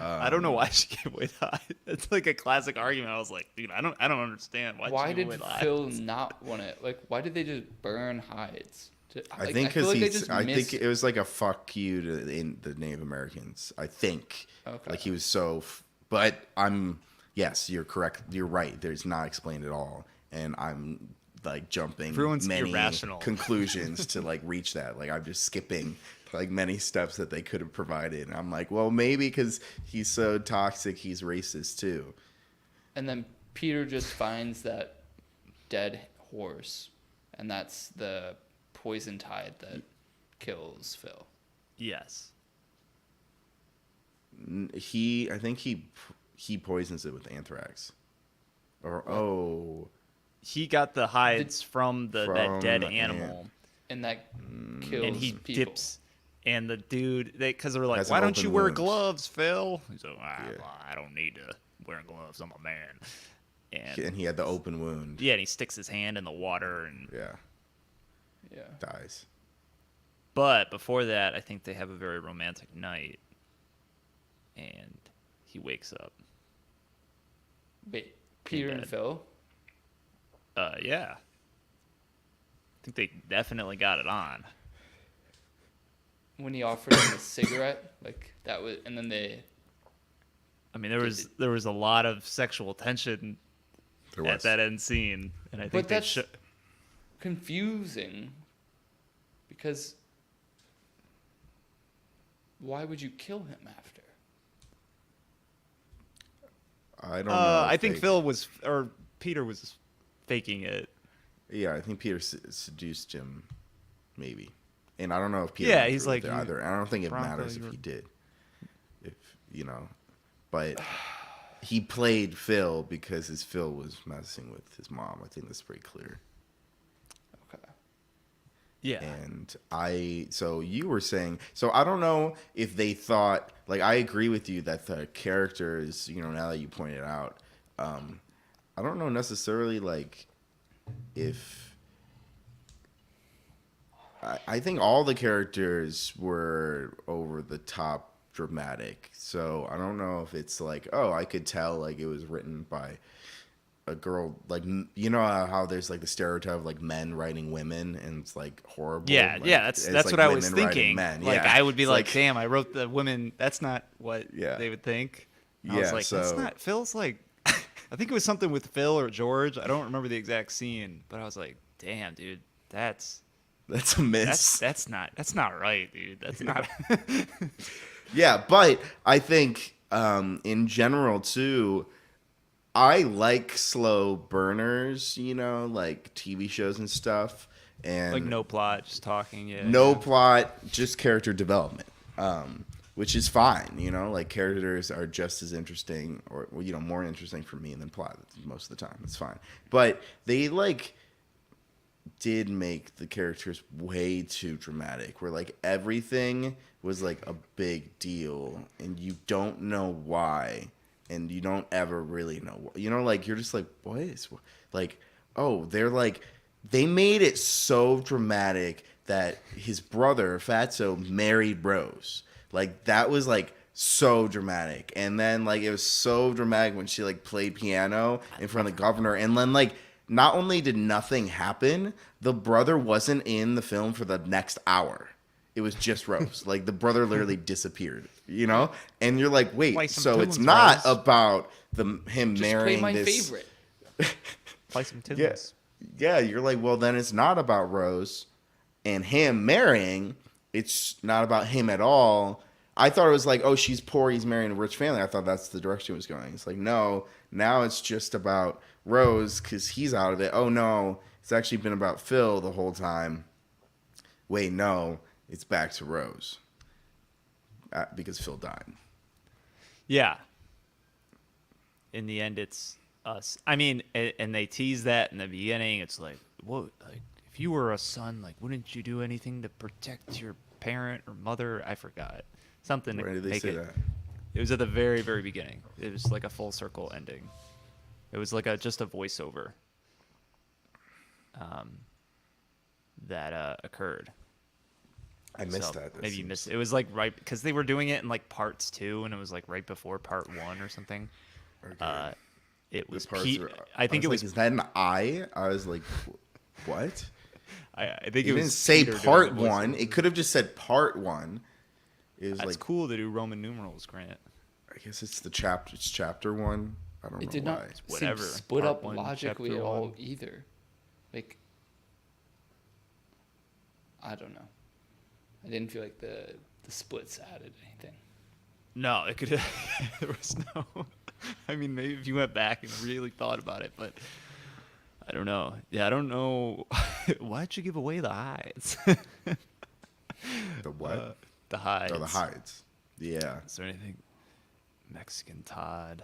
S1: I don't know why she gave away the hide. It's like a classic argument. I was like, dude, I don't understand
S3: Why
S1: she gave
S3: did
S1: away the
S3: Phil
S1: hides.
S3: not want it? Like, why did they just burn hides?
S2: I
S3: Like,
S2: think
S3: feel
S2: because
S3: like they
S2: he's.
S3: just
S2: I
S3: missed-
S2: think it was like a fuck you to the Native Americans. I think.
S3: Okay.
S2: Like he was so. But I'm. Yes, you're correct. You're right. There's not explained at all, and I'm like jumping
S1: Everyone's
S2: many
S1: irrational.
S2: conclusions to like reach that. Like I'm just skipping like many steps that they could have provided. And I'm like, well, maybe because he's so toxic, he's racist too.
S3: And then Peter just finds that dead horse, and that's the poison tide that kills Phil.
S1: Yes.
S2: I think he poisons it with anthrax. Or
S1: He got the hides from that dead
S2: the
S1: animal,
S3: And that kills
S1: and he
S3: people.
S1: dips. And the dude, because they were like,
S2: Has
S1: "Why
S2: an
S1: don't you
S2: open
S1: wear
S2: wound.
S1: gloves, Phil?" He's like,
S2: Yeah.
S1: "I don't need to wear gloves. I'm a man." And
S2: and he had the open wound.
S1: yeah, and he sticks his hand in the water, and
S2: Yeah,
S3: Yeah.
S2: dies.
S1: but before that, I think they have a very romantic night, and he wakes up.
S3: Wait, Peter and
S1: dead.
S3: Phil?
S1: Yeah, I think they definitely got it on.
S3: When he offered him a cigarette, like that was, and then they.
S1: I mean, there was a lot of sexual tension
S2: There
S1: at
S2: was.
S1: that end scene, and I think
S3: But
S1: they
S3: that's
S1: should.
S3: confusing because why would you kill him after?
S2: I don't know.
S1: I
S2: if
S1: think
S2: they-
S1: Phil was, or Peter was faking it.
S2: Yeah, I think Peter seduced him, maybe. And I don't know if Peter.
S1: Yeah,
S2: went
S1: he's
S2: through with
S1: like,
S2: it either. I don't think it
S1: Bronco,
S2: matters
S1: you
S2: if
S1: were-
S2: he did. If but he played Phil because his Phil was messing with his mom. I think that's pretty clear.
S3: Okay.
S1: Yeah.
S2: And so you were saying, so I don't know if they thought, like, I agree with you that the characters, now that you pointed out, I don't know necessarily, like, if, I think all the characters were over the top dramatic. So I don't know if it's like, oh, I could tell, like, it was written by a girl, like, how there's like the stereotype of like men writing women and it's like horrible.
S1: Yeah,
S2: like,
S1: yeah,
S2: it's
S1: that's
S2: like
S1: what I was
S2: women writing
S1: thinking.
S2: men.
S1: Like
S2: Yeah.
S1: I would be
S2: It's
S1: like, damn, I wrote the women. That's not what
S2: Yeah.
S1: they would think. I
S2: Yeah,
S1: was like, that's
S2: so-
S1: not. Phil's like, I think it was something with Phil or George. I don't remember the exact scene, but I was like, damn, dude, that's
S2: That's a miss.
S1: that's not right, dude. That's not.
S2: Yeah, but I think in general too, I like slow burners, like TV shows and stuff, and
S1: Like no plot, just talking. Yeah.
S2: no plot, just character development, which is fine. Like characters are just as interesting, or more interesting for me than plot most of the time. It's fine, but they did make the characters way too dramatic, where like everything was like a big deal, and you don't know why, and you don't ever really know. Like you're just like, what is like? Oh, they made it so dramatic that his brother Fatso married Rose. Like that was like so dramatic, and then like it was so dramatic when she like played piano in front of the governor, and then like. Not only did nothing happen, the brother wasn't in the film for the next hour. It was just Rose. Like the brother literally disappeared, And you're like, wait,
S1: Play some
S2: so it's
S1: tunes,
S2: not
S1: Rose.
S2: about him
S3: Just
S2: marrying
S3: play my
S2: this.
S3: favorite.
S1: Play some tunes.
S2: Yeah, yeah. You're like, well, then it's not about Rose and him marrying. It's not about him at all. I thought it was like, oh, she's poor, he's marrying a rich family. I thought that's the direction it was going. It's like, no, now it's just about Rose because he's out of it. Oh, no, it's actually been about Phil the whole time. Wait, no, it's back to Rose because Phil died.
S1: Yeah. In the end, it's us. I mean, and they tease that in the beginning. It's like, what? Like, if you were a son, like, wouldn't you do anything to protect your parent or mother. I forgot something.
S2: Where
S1: to
S2: did they
S1: make
S2: say
S1: it.
S2: that?
S1: It was at the very, very beginning. It was like a full circle ending. It was like just a voiceover. That occurred.
S2: I missed
S1: So
S2: that.
S1: maybe you missed it. It was like right because they were doing it in like parts too, and it was like right before part 1 or something.
S2: Okay.
S1: It was
S2: parts
S1: Pete.
S2: were-
S1: I think it was.
S2: Like, is that an I? I was like, what?
S1: I think
S2: It
S1: it was.
S2: didn't say
S1: Peter doing
S2: part
S1: the
S2: 1.
S1: voiceover.
S2: It could have just said part 1. It was
S1: That's
S2: like,
S1: cool to do Roman numerals, Grant.
S2: I guess it's the chapter. It's chapter 1. I don't
S3: It
S2: know
S3: did
S2: why.
S3: not
S1: Whatever.
S3: seem split
S1: Part
S3: up
S1: one,
S3: logically at
S1: chapter
S3: all
S1: one.
S3: either. Like, I don't know. I didn't feel like the splits added anything.
S1: No, it could. There was no. I mean, maybe if you went back and really thought about it, but I don't know. Yeah, I don't know. Why'd you give away the hides?
S2: The what?
S1: The hides.
S2: Oh, the hides. Yeah.
S1: Is there anything? Mexican Todd.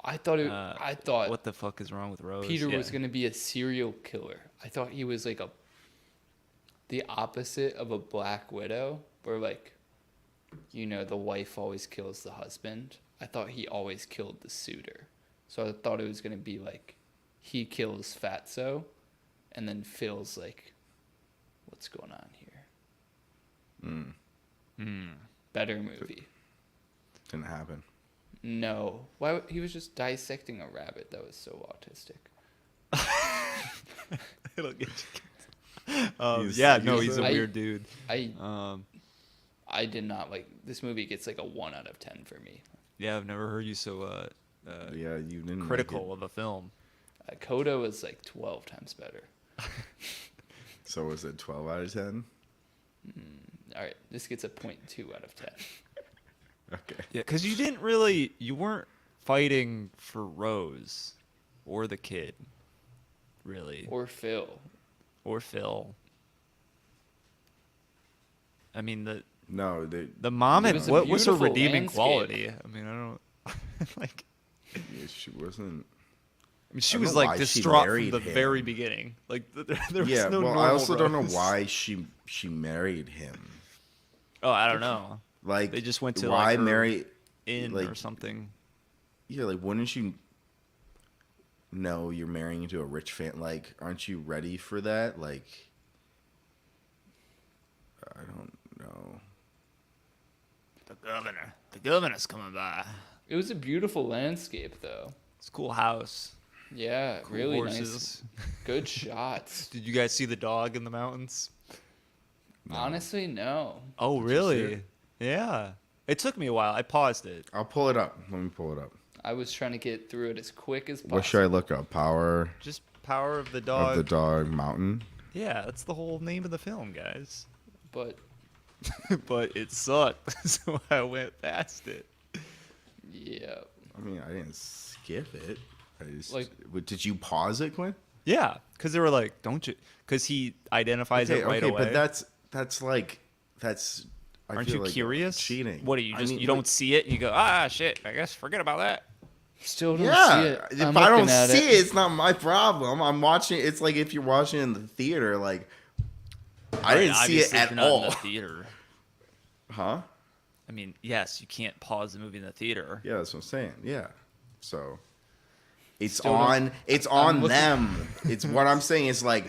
S3: I thought
S1: What the fuck is wrong with Rose?
S3: Peter
S1: Yeah.
S3: was gonna be a serial killer. I thought he was like the opposite of a Black Widow, where like, the wife always kills the husband. I thought he always killed the suitor. So I thought it was gonna be like, he kills Fatso, and then Phil's like, what's going on here? Better movie.
S2: Didn't happen.
S3: No, he was just dissecting a rabbit that was so autistic.
S1: It'll get you.
S2: He's
S1: He's a
S3: I-
S1: weird dude.
S3: I did not like this movie. Gets like a 1 out of 10 for me.
S1: Yeah, I've never heard you so
S2: Yeah, you didn't like
S1: critical
S2: it.
S1: of a film.
S3: Coda was like 12 times better.
S2: So was it 12 out of 10?
S3: All right, this gets a 0.2 out of 10.
S2: Okay.
S1: Yeah, because you weren't fighting for Rose or the kid, really,
S3: Or Phil.
S1: or Phil. I mean,
S2: No,
S1: the mom
S3: It
S1: had
S3: was a
S1: what was her
S3: beautiful
S1: redeeming
S3: landscape.
S1: quality? I mean, I don't like.
S2: yeah, she wasn't.
S1: I mean, she
S2: I don't
S1: was
S2: know
S1: like
S2: why she
S1: distraught from
S2: married
S1: the
S2: him.
S1: very beginning. Like there was
S2: Yeah,
S1: no
S2: well, I
S1: normal
S2: also don't know
S1: Rose.
S2: why she married him.
S1: Oh, I don't know.
S2: Like,
S1: They just went to,
S2: why
S1: like, her
S2: marry?
S1: In
S2: like,
S1: or something.
S2: Yeah, like, wouldn't you know you're marrying into a rich fan? Like, aren't you ready for that? Like, I don't know.
S1: The governor's coming by.
S3: It was a beautiful landscape, though.
S1: It's a cool house.
S3: Yeah,
S1: Cool
S3: really
S1: horses.
S3: nice. Good shots.
S1: Did you guys see the dog in the mountains?
S3: Honestly, no.
S1: Oh,
S2: Did you see
S1: really?
S2: it?
S1: Yeah. It took me a while. I paused it.
S2: I'll pull it up. Let me pull it up.
S3: I was trying to get through it as quick as possible.
S2: What should I look up? Power
S1: Just Power of the
S2: of
S1: Dog.
S2: the Dog Mountain.
S1: Yeah, that's the whole name of the film, guys.
S3: But
S1: But it sucked, so I went past it.
S3: yeah,
S2: I mean, I didn't skip it. I just
S3: Like-
S2: did you pause it, Quinn?
S1: Yeah, because they were like, "Don't you?" Because he identifies it right away.
S2: but that's like that's. I
S1: Aren't
S2: feel
S1: you
S2: like
S1: curious?
S2: cheating?
S1: What do you
S2: I
S1: just
S2: mean,
S1: you don't see it and you go, shit, I guess forget about that.
S3: still don't
S2: Yeah,
S3: see it.
S2: if
S3: I'm
S2: I don't
S3: looking at
S2: see it, it's not my problem. I'm watching. It's like if you're watching in the theater, like I didn't see it
S1: Obviously, if
S2: at
S1: you're not in
S2: all.
S1: the theater.
S2: Huh?
S1: I mean, yes, you can't pause the movie in the theater.
S2: Yeah, that's what I'm saying. Yeah. So it's
S3: Still don't-
S2: on. It's
S3: I'm
S2: on
S3: looking-
S2: them. It's what I'm saying. It's like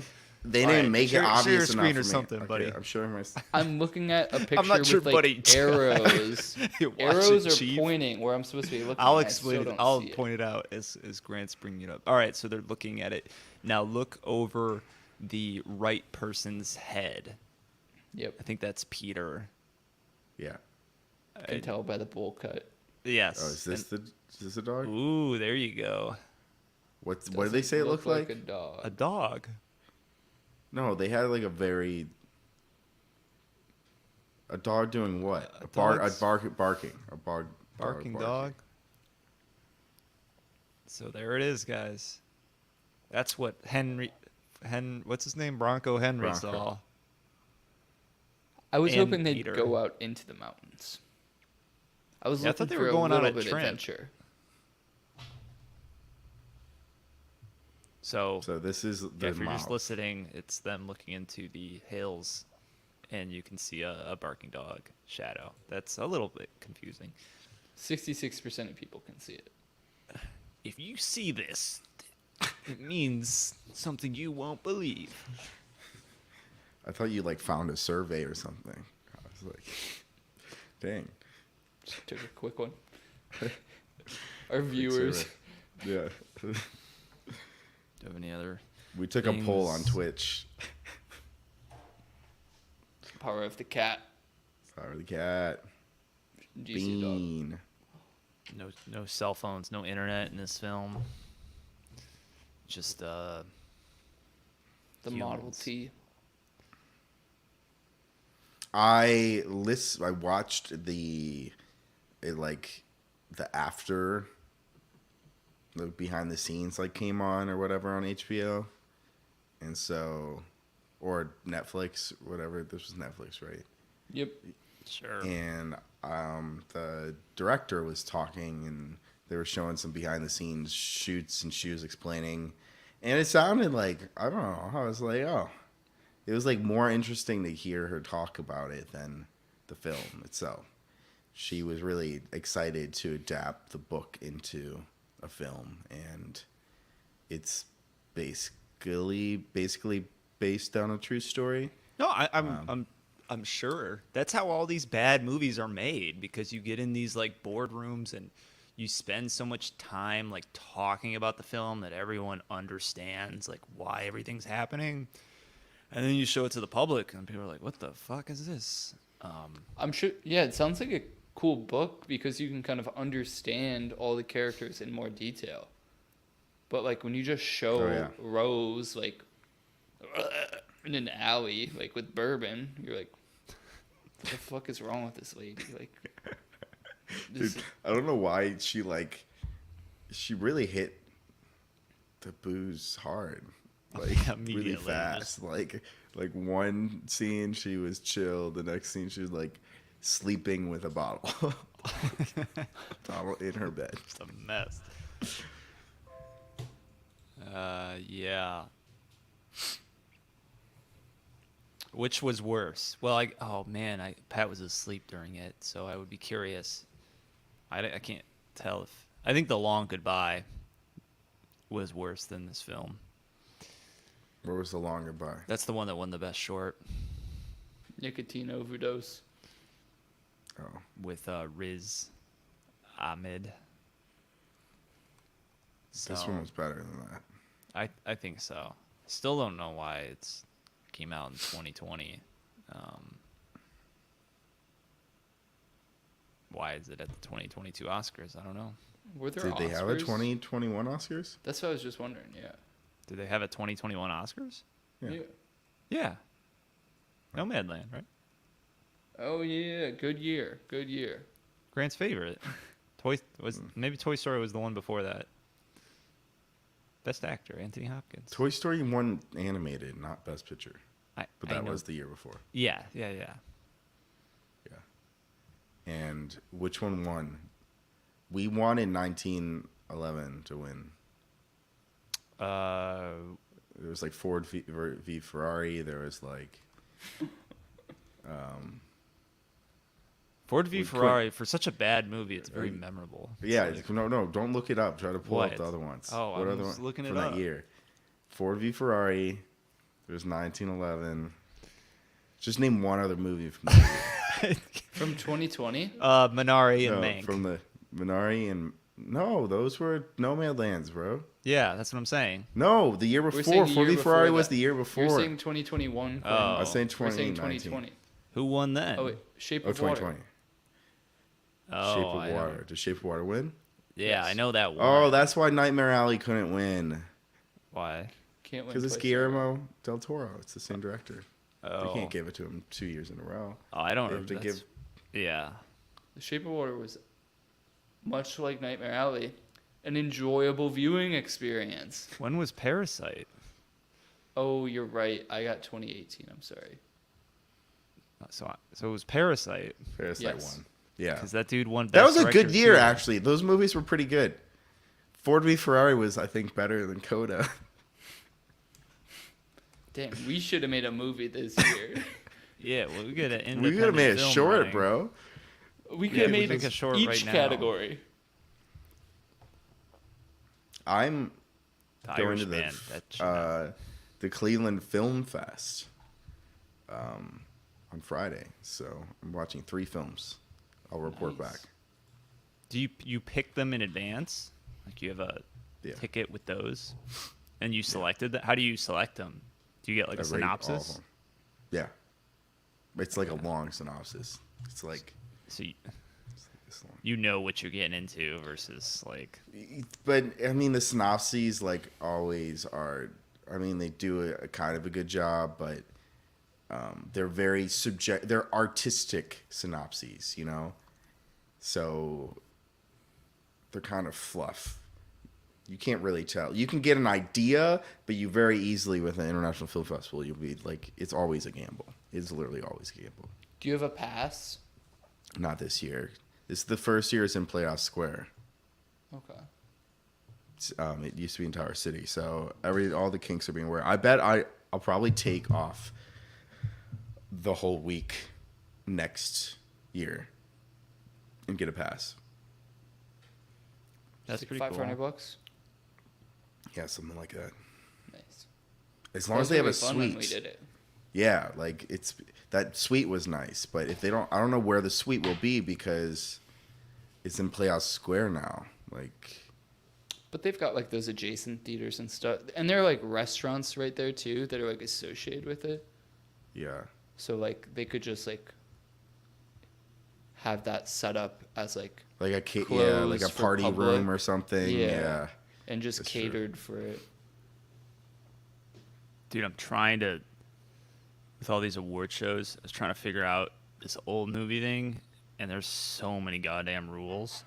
S2: they
S1: All
S2: didn't
S1: right,
S2: make
S1: share-
S2: it
S1: share
S2: obvious
S1: your
S2: enough
S1: screen
S2: for
S1: or
S2: me.
S1: something,
S2: Okay,
S1: buddy.
S2: I'm showing my.
S3: I'm looking at a picture
S1: not your
S3: with like
S1: buddy.
S3: arrows.
S1: You watch
S3: Arrows
S1: it,
S3: are
S1: Chief.
S3: pointing where I'm supposed to be looking.
S1: I'll
S3: and I
S1: explain
S3: still
S1: it.
S3: don't
S1: I'll
S3: see it.
S1: point it out as Grant's bringing it up. All right, so they're looking at it. Now look over the right person's head.
S3: Yep,
S1: I think that's Peter.
S2: Yeah.
S3: I can tell by the bowl cut.
S1: Yes.
S2: Oh, is this a dog?
S1: Ooh, there you go.
S2: What did
S3: Doesn't
S2: they say it looked like?
S3: a dog.
S1: A dog.
S2: No, they had like a dog doing what?
S1: A
S2: barking.
S1: Barking dog. So there it is, guys. That's what what's his name? Bronco Henry
S2: Bronco.
S1: saw.
S3: I was
S1: and
S3: hoping they'd
S1: Peter.
S3: go out into the mountains. I was
S1: Yeah, I
S3: looking
S1: thought they
S3: for
S1: were going
S3: a
S1: on
S3: little
S1: a
S3: bit
S1: trip.
S3: adventure.
S1: So
S2: So this is the
S1: if you're just
S2: model.
S1: listening, it's them looking into the hills, and you can see a barking dog shadow. That's a little bit confusing.
S3: 66% of people can see it.
S1: If you see this, it means something you won't believe.
S2: I thought you like found a survey or something. I was like, dang.
S3: Just took a quick one. Our viewers.
S2: Yeah.
S1: Do you have any other?
S2: We took a poll on
S1: Things-
S2: Twitch.
S3: Power of the cat.
S2: Sorry, the cat.
S3: GC dog.
S2: Bean.
S1: No cell phones, no internet in this film. Just
S3: The Model
S1: humans.
S3: T.
S2: I watched the after the behind the scenes like came on or whatever on HBO, and so or Netflix, whatever. This was Netflix, right?
S3: Yep.
S1: Sure.
S2: And the director was talking, and they were showing some behind the scenes shoots, and she was explaining, and it sounded like, I don't know, I was like, oh, it was like more interesting to hear her talk about it than the film itself. She was really excited to adapt the book into a film, and it's basically based on a true story.
S1: No, I'm sure that's how all these bad movies are made, because you get in these like boardrooms and you spend so much time like talking about the film that everyone understands like why everything's happening, and then you show it to the public and people are like, "What the fuck is this?"
S3: I'm sure. Yeah, it sounds like a cool book because you can kind of understand all the characters in more detail. But like when you just show
S2: Oh, yeah.
S3: Rose like in an alley like with bourbon, you're like, what the fuck is wrong with this lady? Like, this,
S2: Dude, I don't know why she really hit the booze hard, like really
S1: Immediately,
S2: fast. Like one scene she was chill, the next scene she was like sleeping with a bottle, bottle in her bed.
S1: It's a mess. Yeah. Which was worse? Well, Pat was asleep during it, so I would be curious. I can't tell if I think The Long Goodbye was worse than this film.
S2: Where was the long goodbye?
S1: That's the one that won the best short
S3: nicotine overdose.
S2: Oh,
S1: with Riz Ahmed. So
S2: this one was better than that.
S1: I think so. Still don't know why it's came out in 2020. Why is it at the 2022 Oscars? I don't know.
S3: Were there
S2: Did they have a
S3: Oscars?
S2: 2021 Oscars?
S3: That's what I was just wondering. Yeah.
S1: Did they have a 2021 Oscars?
S2: Yeah.
S1: Yeah. Nomadland, right?
S3: Oh yeah, good year. Good year.
S1: Grant's favorite. Maybe Toy Story was the one before that. Best actor, Anthony Hopkins.
S2: Toy Story won animated, not Best Picture, but
S1: I
S2: that
S1: know.
S2: was the year before.
S1: Yeah.
S2: Yeah. And which one won? We wanted 1911 to win. There was like Ford v Ferrari. There was like
S1: Ford v
S2: we
S1: Ferrari, for such a bad movie, it's very memorable. It's
S2: yeah.
S1: like-
S2: No, don't look it up. Try to pull up
S1: What?
S2: the other ones.
S1: Oh,
S2: what
S1: I
S2: other
S1: was
S2: one
S1: looking it
S2: from
S1: up.
S2: that year? Ford v Ferrari. There's 1911. Just name one other movie from that year.
S3: From 2020.
S1: Minari and
S2: No,
S1: Mank.
S2: from the Minari and no, those were Nomadlands, bro.
S1: Yeah, that's what I'm saying.
S2: No, the year
S3: We're
S2: before.
S3: saying the
S2: Ford
S3: year
S2: v Ferrari
S3: before
S2: was
S3: that.
S2: the year
S3: You're
S2: before.
S3: saying 2021.
S1: Oh.
S2: I was saying
S3: We're saying
S2: 2019.
S3: 2020.
S1: Who won then?
S3: Oh wait, Shape
S2: Oh,
S3: of Water.
S2: 2020.
S1: Oh,
S2: Shape
S1: I
S2: of
S1: know.
S2: Water. Did Shape of Water win?
S1: Yeah,
S3: Yes.
S1: I know that one.
S2: Oh, that's why Nightmare Alley couldn't win.
S1: Why?
S3: Can't win.
S2: Because it's
S3: twice.
S2: Guillermo del Toro. It's the same director.
S1: Oh,
S2: They can't give it to him 2 years in a row.
S1: Oh, I don't
S2: They have to
S1: that's- Yeah.
S3: The Shape of Water was much like Nightmare Alley, an enjoyable viewing experience.
S1: When was Parasite?
S3: Oh, you're right. I got 2018. I'm sorry.
S1: So it was Parasite,
S2: Parasite
S3: Yes.
S2: won. Yeah.
S1: because that dude won.
S2: That
S1: Best
S2: was a good
S1: Director,
S2: year,
S1: too.
S2: actually. Those movies were pretty good. Ford v Ferrari was, I think, better than Coda.
S3: Damn, we should have made a movie this year.
S1: Yeah, well, we got an
S2: We could have made a
S1: film
S2: short,
S1: running.
S2: bro.
S3: We could
S1: Yeah,
S3: have
S1: we
S3: made
S1: make a short
S3: each
S1: right now.
S3: category.
S2: I'm
S1: The
S2: going to
S1: Irishman. That should know.
S2: the Cleveland Film Fest on Friday. So I'm watching 3 films. I'll report
S3: Nice.
S2: back.
S1: Do you pick them in advance? Like you have a
S2: Yeah.
S1: ticket with those, and you selected that. How do you select them? Do you get like a
S2: I rate all of
S1: synopsis?
S2: them. Yeah. It's like a long synopsis. It's like
S1: So
S2: this long.
S1: you know what you're getting into versus like
S2: But I mean, the synopses like always are. I mean, they do a kind of a good job, but they're very They're artistic synopses, you know. So they're kind of fluff. You can't really tell. You can get an idea, but you very easily with an international film festival, you'll be like, it's always a gamble. It's literally always a gamble.
S3: Do you have a pass?
S2: Not this year. This is the first year it's in Playoff Square.
S3: Okay.
S2: It used to be in Tower City, so all the kinks are being aware. I bet I'll probably take off the whole week next year and get a pass.
S1: that's
S3: Like
S1: pretty
S3: $500
S1: cool.
S3: bucks.
S2: Yeah, something like that.
S3: Nice.
S2: As long as they have a
S3: fun when
S2: suite.
S3: we did it.
S2: Yeah, like that suite was nice, but if they don't, I don't know where the suite will be because it's in Playoff Square now. Like,
S3: But they've got like those adjacent theaters and stuff, and there are like restaurants right there too that are like associated with it.
S2: yeah,
S3: So like they could just like have that set up as like
S2: like a like a
S3: Closed for
S2: party
S3: public.
S2: room or something.
S3: Yeah.
S2: Yeah,
S3: and just
S2: That's true.
S3: catered for it.
S1: Dude, I'm trying to with all these award shows. I was trying to figure out this old movie thing, and there's so many goddamn rules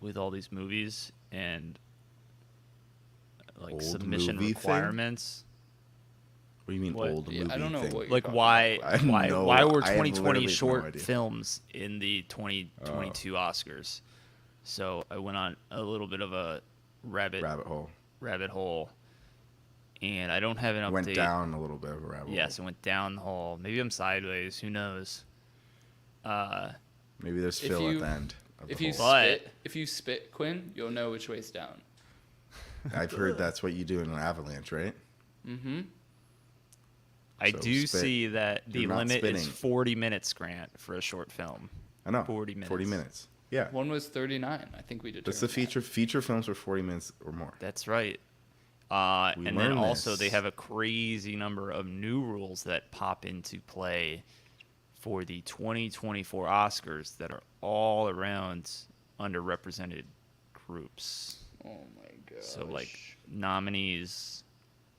S1: with all these movies and like
S2: Old
S1: submission
S2: movie thing?
S1: requirements.
S2: What do you mean
S1: What?
S2: old
S3: Yeah,
S2: movie
S3: I don't know
S2: thing?
S3: what you're
S1: Like
S3: talking
S1: why
S2: I have no-
S1: why were
S2: I have
S1: 2020
S2: literally no
S1: short
S2: idea.
S1: films in the 2022 Oscars? So I went on a little bit of a rabbit
S2: hole.
S1: hole, and I don't have an update.
S2: Went down a little bit of a rabbit
S1: Yes,
S2: hole.
S1: it went down the hole. Maybe I'm sideways. Who knows?
S2: Maybe there's
S3: If
S2: Phil
S3: you-
S2: at the end. Of
S3: If
S2: the
S3: you
S2: hole.
S1: But-
S3: if you spit, Quinn, you'll know which way's down.
S2: I've heard that's what you do in an avalanche, right?
S3: Mm-hmm.
S1: I
S2: So
S1: do
S2: spit.
S1: see that the
S2: You're not
S1: limit is
S2: spitting.
S1: 40 minutes, Grant, for a short film.
S2: I know.
S1: 40 minutes.
S2: 40 minutes. Yeah.
S3: One was 39. I think we did.
S2: That's the feature. Feature films are 40 minutes or more.
S1: That's right.
S2: We
S1: And then
S2: learned
S1: also
S2: this.
S1: they have a crazy number of new rules that pop into play for the 2024 Oscars that are all around underrepresented groups.
S3: Oh my god.
S1: So like nominees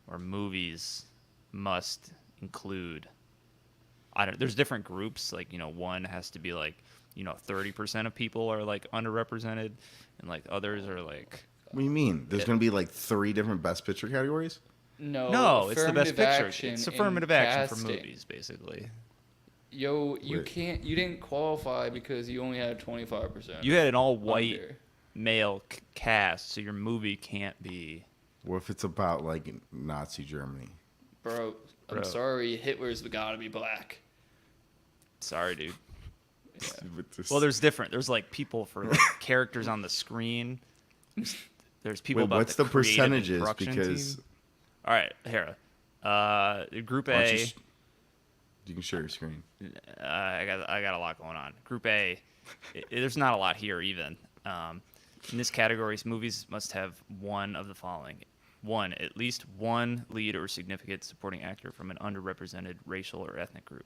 S1: or movies must include there's different groups, like, one has to be like, 30% of people are like underrepresented, and like others are like
S2: What do you mean? There's going to be like 3 different Best Picture categories?
S1: no, it's the best
S3: affirmative
S1: picture.
S3: action
S1: It's
S3: in
S1: affirmative action for
S3: casting.
S1: movies, basically.
S3: Yo, you
S2: Wait.
S3: can't. You didn't qualify because you only had 25%.
S1: You had an all-white
S3: under.
S1: male cast, so your movie can't be.
S2: What if it's about like Nazi Germany?
S3: Bro, I'm
S1: Bro.
S3: sorry. Hitler's gotta be black.
S1: Sorry, dude.
S2: With this-
S1: Well, there's different. There's like people for like, characters on the screen. There's people
S2: Wait,
S1: about
S2: what's
S1: the
S2: the
S1: creative and
S2: percentages?
S1: production
S2: Because
S1: team. All right, here. Group
S2: why don't
S1: A.
S2: you, you can share your screen.
S1: I got a lot going on. Group A, there's not a lot here even. In this category, movies must have one of the following: one, at least one lead or significant supporting actor from an underrepresented racial or ethnic group,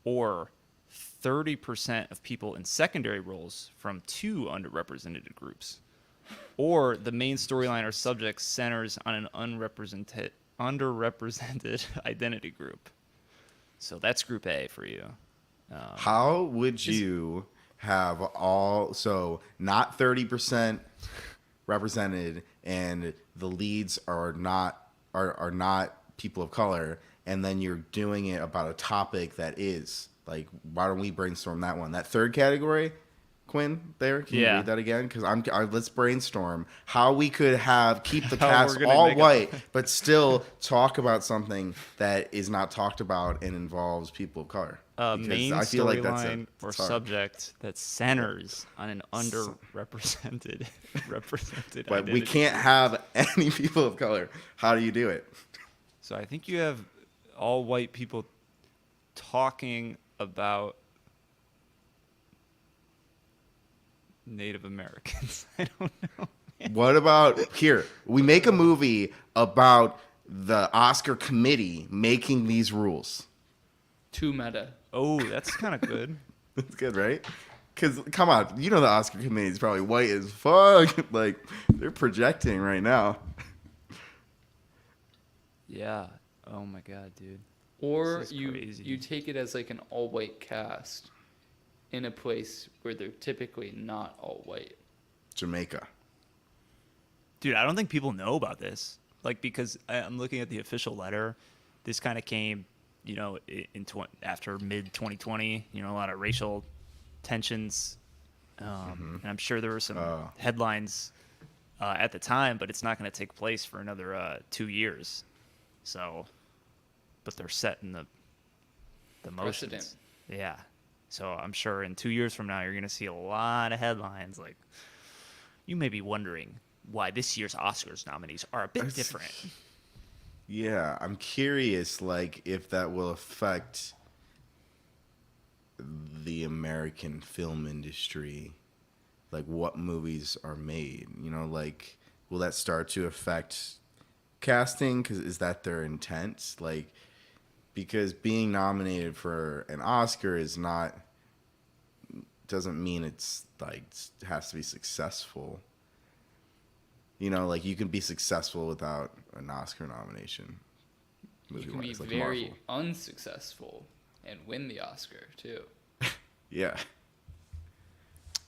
S1: or 30% of people in secondary roles from 2 underrepresented groups, or the main storyline or subject centers on an underrepresented identity group. So that's Group A for you.
S2: How would you have not 30% represented and the leads are not people of color, and then you're doing it about a topic that is like, why don't we brainstorm that one? That third category, Quinn there? Can you
S1: Yeah.
S2: read that again? Because let's brainstorm how we could keep the
S1: How
S2: cast
S1: we're gonna
S2: all
S1: make it-
S2: white, but still talk about something that is not talked about and involves people of color. Because
S1: Main
S2: I feel like
S1: storyline or
S2: it's hard.
S1: subject that centers on an underrepresented represented
S2: But we
S1: identity.
S2: can't have any people of color. How do you do it?
S1: So I think you have all white people talking about Native Americans. I don't know.
S2: What about here? We make a movie about the Oscar committee making these rules.
S3: Too meta.
S1: Oh, that's kind of good.
S2: That's good, right? Because, come on, you know the Oscar committee is probably white as fuck. Like, they're projecting right now.
S1: Yeah. Oh my god, dude.
S3: Or
S1: This is
S3: you
S1: crazy.
S3: you take it as like an all white cast in a place where they're typically not all white.
S2: Jamaica.
S1: Dude, I don't think people know about this. Like, because I'm looking at the official letter. This kind of came, after mid 2020. A lot of racial tensions, and I'm sure there were some headlines at the time, but it's not going to take place for another 2 years. So, but they're set in the motions.
S3: Precedent.
S1: Yeah. So I'm sure in 2 years from now, you're going to see a lot of headlines like, you may be wondering why this year's Oscars nominees are a bit different.
S2: Yeah, I'm curious, like, if that will affect the American film industry. Like, what movies are made? Like, will that start to affect casting? Because is that their intent? Like, because being nominated for an Oscar doesn't mean it's like it has to be successful. Like you can be successful without an Oscar nomination.
S3: You can be
S2: movie-wise, like
S3: very
S2: Marvel.
S3: unsuccessful and win the Oscar too.
S2: Yeah.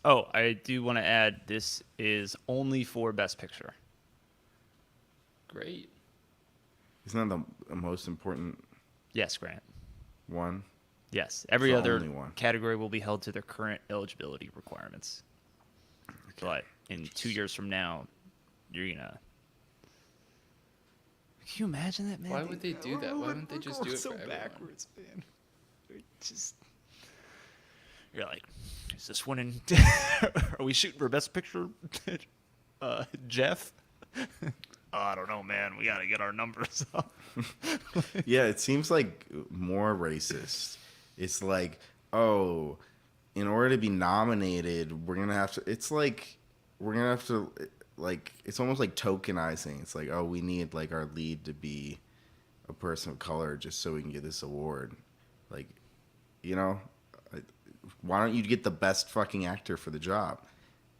S1: Oh, I do want to add, this is only for Best Picture.
S3: Great.
S2: Isn't that the most important
S1: Yes, Grant.
S2: one?
S1: Yes. Every
S2: the
S1: other
S2: only one.
S1: category will be held to their current eligibility requirements. But in 2 years from now, you're going to... Can you imagine that, man?
S3: Why would they do that? Why wouldn't they just do it for everyone?
S1: Man. You're like, is this one in... Are we shooting for Best Picture, Jeff? I don't know, man. We got to get our numbers up.
S2: Yeah, it seems like more racist. It's like, oh, in order to be nominated, we're going to have to... It's like, we're going to have to... Like, it's almost like tokenizing. It's like, oh, we need, like, our lead to be a person of color just so we can get this award. Like, why don't you get the best fucking actor for the job?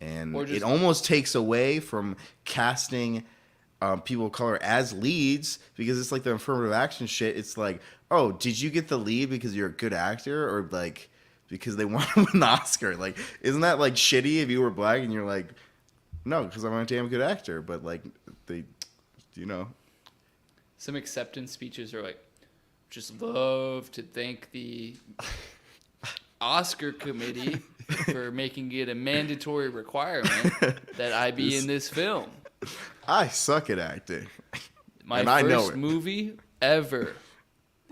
S2: And it almost takes away from casting people of color as leads, because it's like the affirmative action shit. It's like, oh, did you get the lead because you're a good actor, or like because they want to win the Oscar? Like, isn't that like shitty if you were black and you're like, no, because I'm a damn good actor, but like they,
S3: Some acceptance speeches are like, just love to thank the Oscar committee for making it a mandatory requirement that I be in this film.
S2: I suck at acting.
S3: My
S2: and I know
S3: first
S2: it.
S3: movie ever.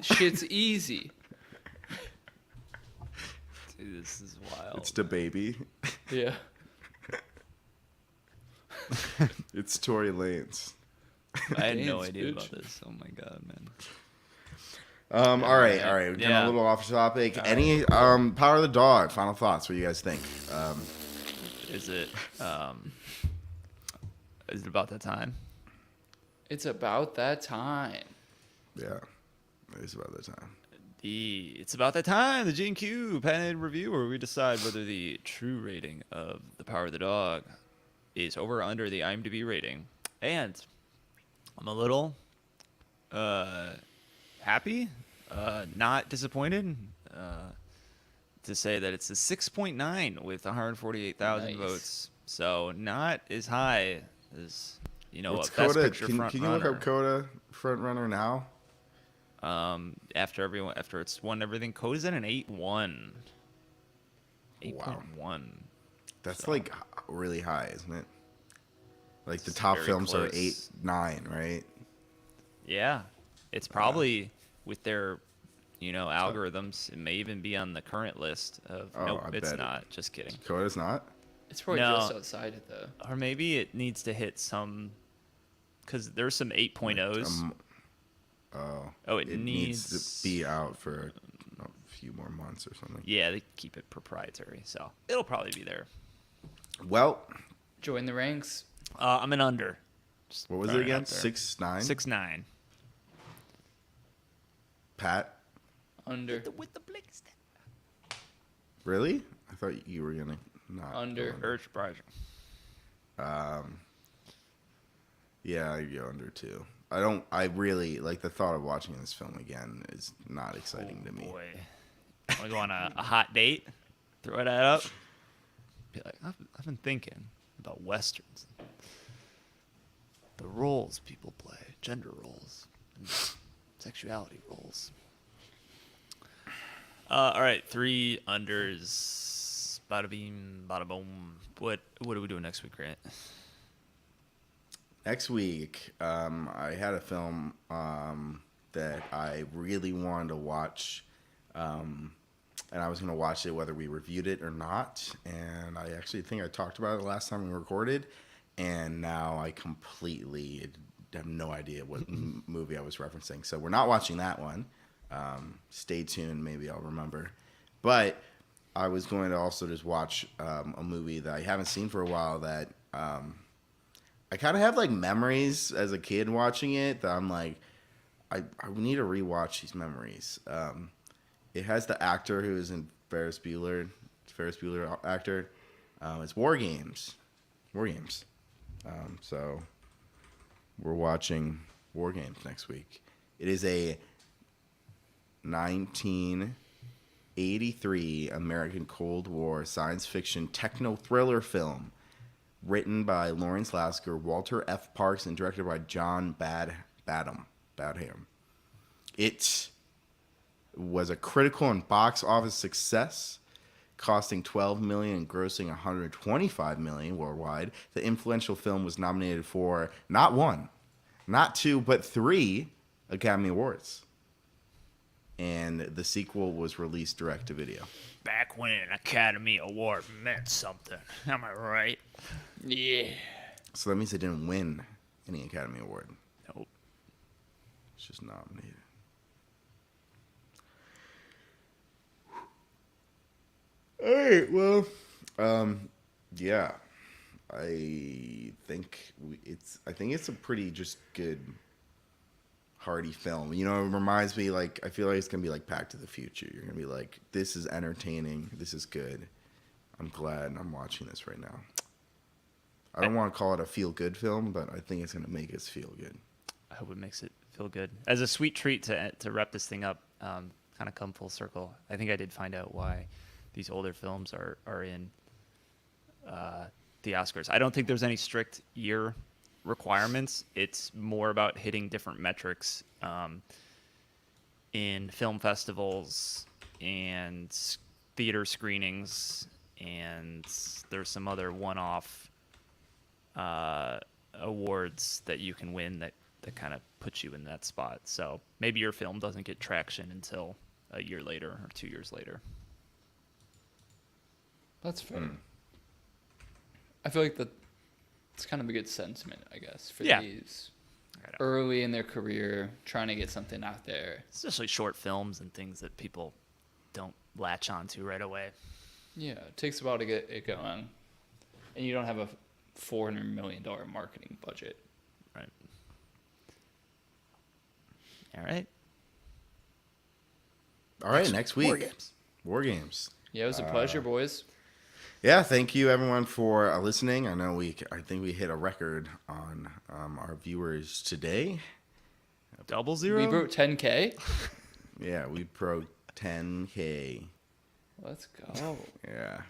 S3: Shit's easy.
S1: Dude, this is wild.
S2: It's DaBaby.
S3: Yeah.
S2: It's Tory Lanez.
S1: I had no
S3: Dance,
S1: idea
S3: bitch.
S1: about this. Oh my god, man.
S2: All right. We're getting
S1: Yeah.
S2: a little off topic. Any Power of the Dog? Final thoughts? What do you guys think?
S1: Is it about that time?
S3: It's about that time.
S2: Yeah, it's about the time.
S1: It's about that time, the G&Q patented review, where we decide whether the true rating of The Power of the Dog is over or under the IMDb rating. And I'm a little happy, not disappointed, to say that it's a 6.9 with 148,000
S3: Nice.
S1: votes. So not as high as,
S2: What's
S1: a Best
S2: Coda?
S1: Picture
S2: Can
S1: front
S2: you look
S1: runner.
S2: up Coda front runner now?
S1: After it's won everything, Coda's at an 8.1.
S2: Wow.
S1: 8.1.
S2: That's
S1: So,
S2: like really high, isn't it? Like the
S1: It's
S2: top
S1: very
S2: films are
S1: close.
S2: 8, 9, right?
S1: yeah, it's probably with their, algorithms. It may even be on the current list of.
S2: Oh,
S1: Nope,
S2: I
S1: it's
S2: bet
S1: not. Just kidding.
S2: Coda's not.
S3: It's probably
S1: No.
S3: just outside it though.
S1: Or maybe it needs to hit some, because there's some 8.0s.
S2: Oh,
S1: Oh, it
S2: needs
S1: needs-
S2: to be out for a few more months or something.
S1: Yeah, they keep it proprietary, so it'll probably be there.
S2: Well,
S3: Join the ranks.
S1: I'm an under. Just
S2: what was it
S1: throwing
S2: again?
S1: out there.
S2: 6, 9.
S1: 6'9".
S2: Pat,
S3: Under.
S1: With the blink step.
S2: really? I thought you were gonna not. go
S3: Under.
S1: Very surprising.
S2: Yeah, I'd go under too. I really like the thought of watching this film again is not exciting to me.
S1: Boy, want to go on a hot date? Throw that up. Be like, I've been thinking about westerns, the roles people play, gender roles, and sexuality roles. All right, 3 unders. Bada beam, bada boom. What are we doing next week, Grant?
S2: Next week, I had a film that I really wanted to watch, and I was going to watch it whether we reviewed it or not. And I actually think I talked about it the last time we recorded, and now I completely have no idea what movie I was referencing. So we're not watching that one. Stay tuned, maybe I'll remember. But I was going to also just watch a movie that I haven't seen for a while that I kind of have like memories as a kid watching it that I'm like, I need to rewatch these memories. It has the actor who is in Ferris Bueller actor. It's War Games. So we're watching War Games next week. It is a 1983 American Cold War science fiction techno thriller film written by Lawrence Lasker, Walter F. Parks, and directed by John Badham. It was a critical and box office success, costing $12 million and grossing $125 million worldwide. The influential film was nominated for not 1, not 2, but 3 Academy Awards. And the sequel was released direct to video.
S1: Back when an Academy Award meant something. Am I right?
S3: Yeah.
S2: So that means it didn't win any Academy Award.
S1: Nope.
S2: It's just nominated. All right. Well, yeah. I think it's a pretty just good, hearty film. You know, it reminds me like I feel like it's gonna be like Back to the Future. You're gonna be like, this is entertaining. This is good. I'm glad I'm watching this right now. I don't want to call it a feel-good film, but I think it's gonna make us feel good.
S1: I hope it makes it feel good. As a sweet treat to wrap this thing up, kind of come full circle. I think I did find out why these older films are in the Oscars. I don't think there's any strict year requirements. It's more about hitting different metrics in film festivals and theater screenings, and there's some other one-off awards that you can win that kind of puts you in that spot. So maybe your film doesn't get traction until a year later or 2 years later.
S3: That's fair. I feel like it's kind of a good sentiment, I guess, for
S1: Yeah.
S3: these
S1: I know.
S3: early in their career, trying to get something out there.
S1: Especially short films and things that people don't latch onto right away.
S3: Yeah, it takes a while to get it going, and you don't have a $400 million marketing budget.
S1: Right. All right.
S2: All right, next week.
S1: War Games.
S2: War Games.
S3: Yeah, it was a pleasure, boys.
S2: Yeah, thank you everyone for listening. I know I think we hit a record on our viewers today.
S1: 000?
S3: We broke 10K.
S2: Yeah, we broke 10K.
S3: Let's go.
S2: Yeah.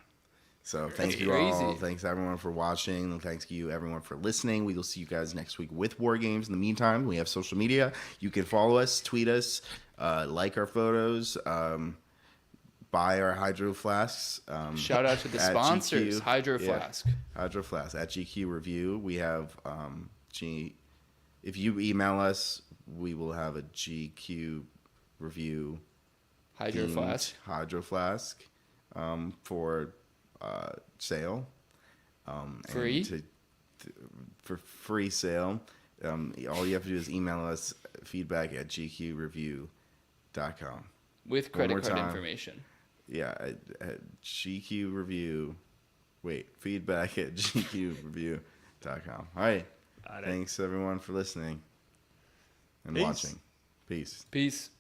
S2: So thank
S3: That's
S2: you all.
S3: crazy.
S2: Thanks everyone for watching. And thanks you everyone for listening. We will see you guys next week with War Games. In the meantime, we have social media. You can follow us, tweet us, like our photos, buy our hydro flasks.
S3: Shout out to the
S2: at
S3: sponsors,
S2: GQ.
S3: Hydro
S2: Yeah,
S3: Flask.
S2: Hydro Flask at GQ Review. We have if you email us, we will have a GQ Review
S3: Hydro
S2: themed
S3: Flask.
S2: Hydro Flask for sale.
S3: Free?
S2: For free sale. All you have to do is email us feedback at gqreview.com.
S3: With
S2: One
S3: credit
S2: more
S3: card
S2: time.
S3: information.
S2: Yeah, at GQ Review. Wait, feedback at gqreview.com. All right.
S1: Got it.
S2: Thanks everyone for listening and
S1: Peace.
S2: watching. Peace.
S3: Peace.